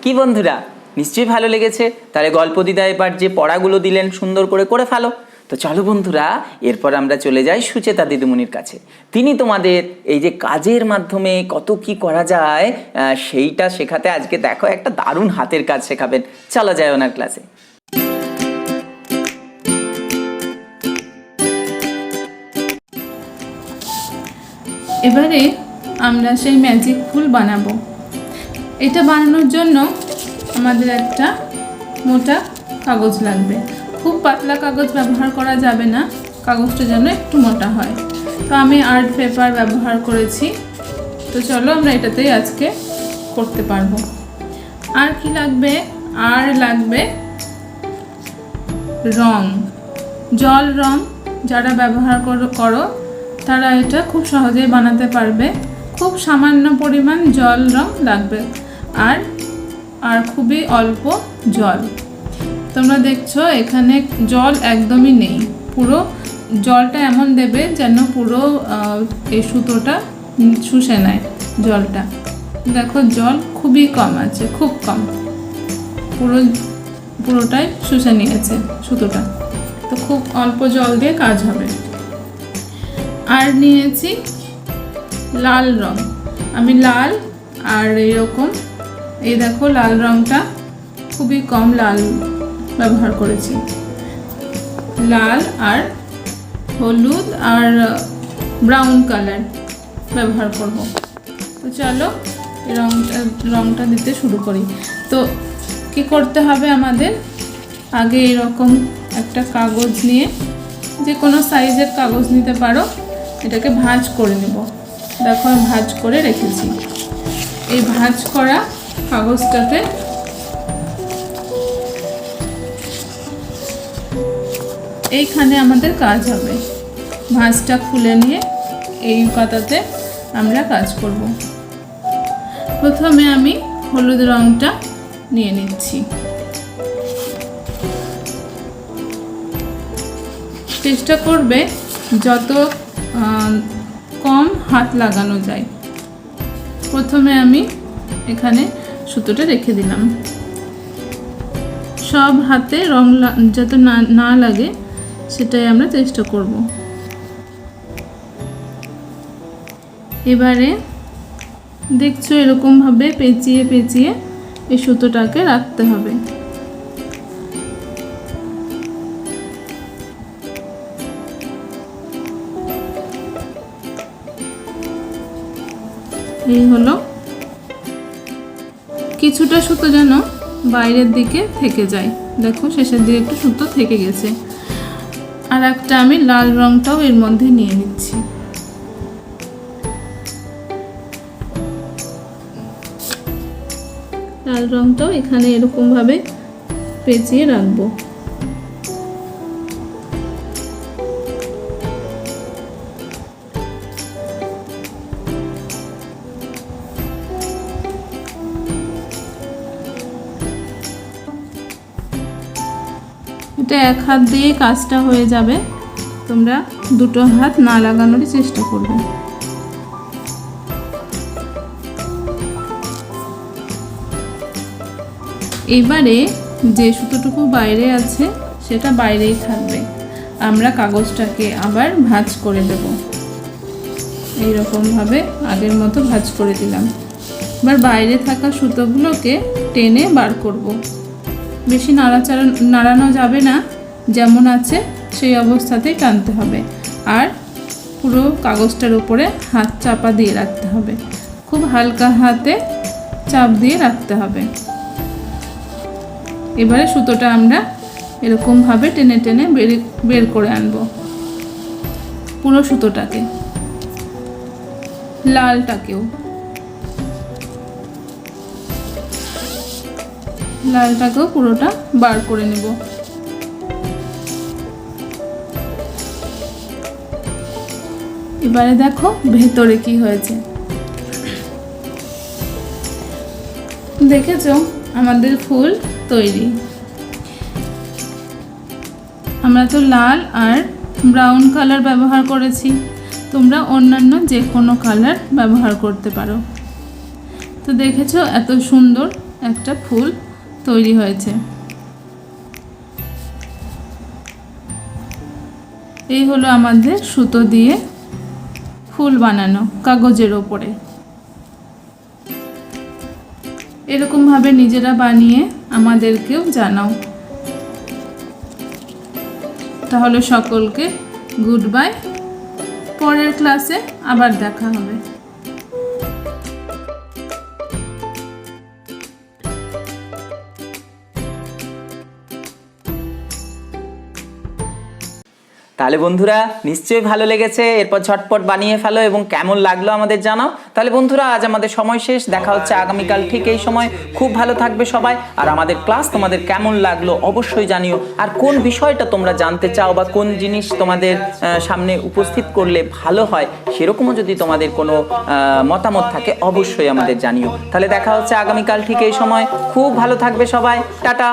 কি বন্ধুরা, নিশ্চয়ই ভালো লেগেছে। তাহলে গল্প দিদা এবার যে পড়াগুলো দিলেন সুন্দর করে ফেলো। তো চলো বন্ধুরা, এরপর আমরা চলে যাই সুচেতা দিদিমণির কাছে। তিনি তোমাদের এই যে কাজের মাধ্যমে কত কি করা যায় সেইটা শেখাতে আজকে দেখো একটা দারুণ হাতের কাজ শেখাবেন। চলো যাই ওনার ক্লাসে। এবারে আমরা সেই ম্যাজিক ফুল বানাবো। এটা বানানোর জন্য আমাদের একটা মোটা কাগজ লাগবে। খুব পাতলা কাগজ ব্যবহার করা যাবে না, কাগজটা যেন একটু মোটা হয়। তো আমি আর্ট পেপার ব্যবহার করেছি। তো চলো আমরা এটাতেই আজকে করতে পারবো। আর কি লাগবে? আর লাগবে রং, জল রং। যারা ব্যবহার করো তারা এটা খুব সহজেই বানাতে পারবে। খুব সামান্য পরিমাণ জল রং লাগবে, আর খুবই অল্প জল। তোমরা দেখছো এখানে জল একদমই নেই, পুরো জলটা এমন দেবে যেন পুরো এই সুতোটা শুষে নেয় জলটা। দেখো জল খুবই কম আছে, খুব কম, পুরোটাই শুষে নিয়েছে সুতোটা। তো খুব অল্প জল দিয়ে কাজ হবে। আর নিয়েছি লাল রং। আমি লাল আর এরকম, এই দেখো লাল রংটা খুবই কম লাল ব্যবহার করেছি। লাল আর হলুদ আর ব্রাউন কালার ব্যবহার করব। তো চলো রংটা দিতে শুরু করি। তো কি করতে হবে আমাদের? আগে এরকম একটা কাগজ নিয়ে, যে কোনো সাইজের কাগজ নিতে পারো, এটাকে ভাঁজ করে নেব। দেখো আমি ভাঁজ করে রেখেছি। এই ভাঁজ করা কাগজটাতে এইখানে আমাদের কাজ হবে। ভাঁজটা খুলে নিয়ে এই পাতাতে আমরা কাজ করব। প্রথমে আমি হলুদ রঙটা নিয়ে নিচ্ছি। চেষ্টা করবে যত কম হাত লাগানো যায়। প্রথমে আমি এখানে সুতোটা রেখে দিলাম। সব হাতে রং যাতে না লাগে সেটাই আমরা চেষ্টা করব। এবারে দেখছো এরকমভাবে পেঁচিয়ে পেঁচিয়ে এই সুতোটাকে রাখতে হবে। এই হলো। কিছুটা সুতো যেন বাইরের দিকে থেকে যায়, দেখো শেষের দিকে একটু সুতো থেকে গেছে। আর একটা আমি লাল রংটাও এর মধ্যে নিয়ে নিচ্ছি। লাল রংটাও এখানে এরকম ভাবে পেঁচিয়ে রাখবো। এটা এক হাত দিয়ে কাজটা হয়ে যাবে, তোমরা দুটো হাত না লাগানোরই চেষ্টা করবে। এবারে যে সুতোটুকু বাইরে আছে সেটা বাইরেই থাকবে। আমরা কাগজটাকে আবার ভাঁজ করে দেব। এইরকমভাবে আগের মতো ভাঁজ করে দিলাম। এবার বাইরে থাকা সুতোগুলোকে টেনে বার করব। বেশি নাড়ানো যাবে না, যেমন আছে সেই অবস্থাতেই টানতে হবে। আর পুরো কাগজটার উপরে হাত চাপা দিয়ে রাখতে হবে। খুব হালকা হাতে চাপ দিয়ে রাখতে হবে। এবারে সুতোটা আমরা এরকমভাবে টেনে টেনে বের করে আনবো। পুরো সুতোটাকে, লালটাকেও পুরোটা বার করে নেব। এবারে দেখো ভেতরে কি হয়েছে। দেখেছো আমাদের ফুল তৈরি। আমরা তো লাল আর ব্রাউন কালার ব্যবহার করেছি, তোমরা অন্যান্য যে কোনো কালার ব্যবহার করতে পারো। তো দেখেছো এত সুন্দর একটা ফুল তৈরি হয়েছে। এই হলো আমাদের সুতো দিয়ে ফুল বানানো কাগজের ওপরে। এরকমভাবে নিজেরা বানিয়ে আমাদেরকেও জানাও। তাহলে সকলকে গুড বাই। পরের ক্লাসে আবার দেখা হবে। তাহলে বন্ধুরা নিশ্চয়ই ভালো লেগেছে। এরপর ঝটপট বানিয়ে ফেলো এবং কেমন লাগলো আমাদের জানাও। তাহলে বন্ধুরা আজ আমাদের সময় শেষ, দেখা হচ্ছে আগামীকাল ঠিক এই সময়। খুব ভালো থাকবে সবাই। আর আমাদের ক্লাস তোমাদের কেমন লাগলো অবশ্যই জানিও। আর কোন বিষয়টা তোমরা জানতে চাও বা কোন জিনিস তোমাদের সামনে উপস্থিত করলে ভালো হয় সেরকমও যদি তোমাদের কোনো মতামত থাকে অবশ্যই আমাদের জানিও। তাহলে দেখা হচ্ছে আগামীকাল ঠিক এই সময়। খুব ভালো থাকবে সবাই। টাটা।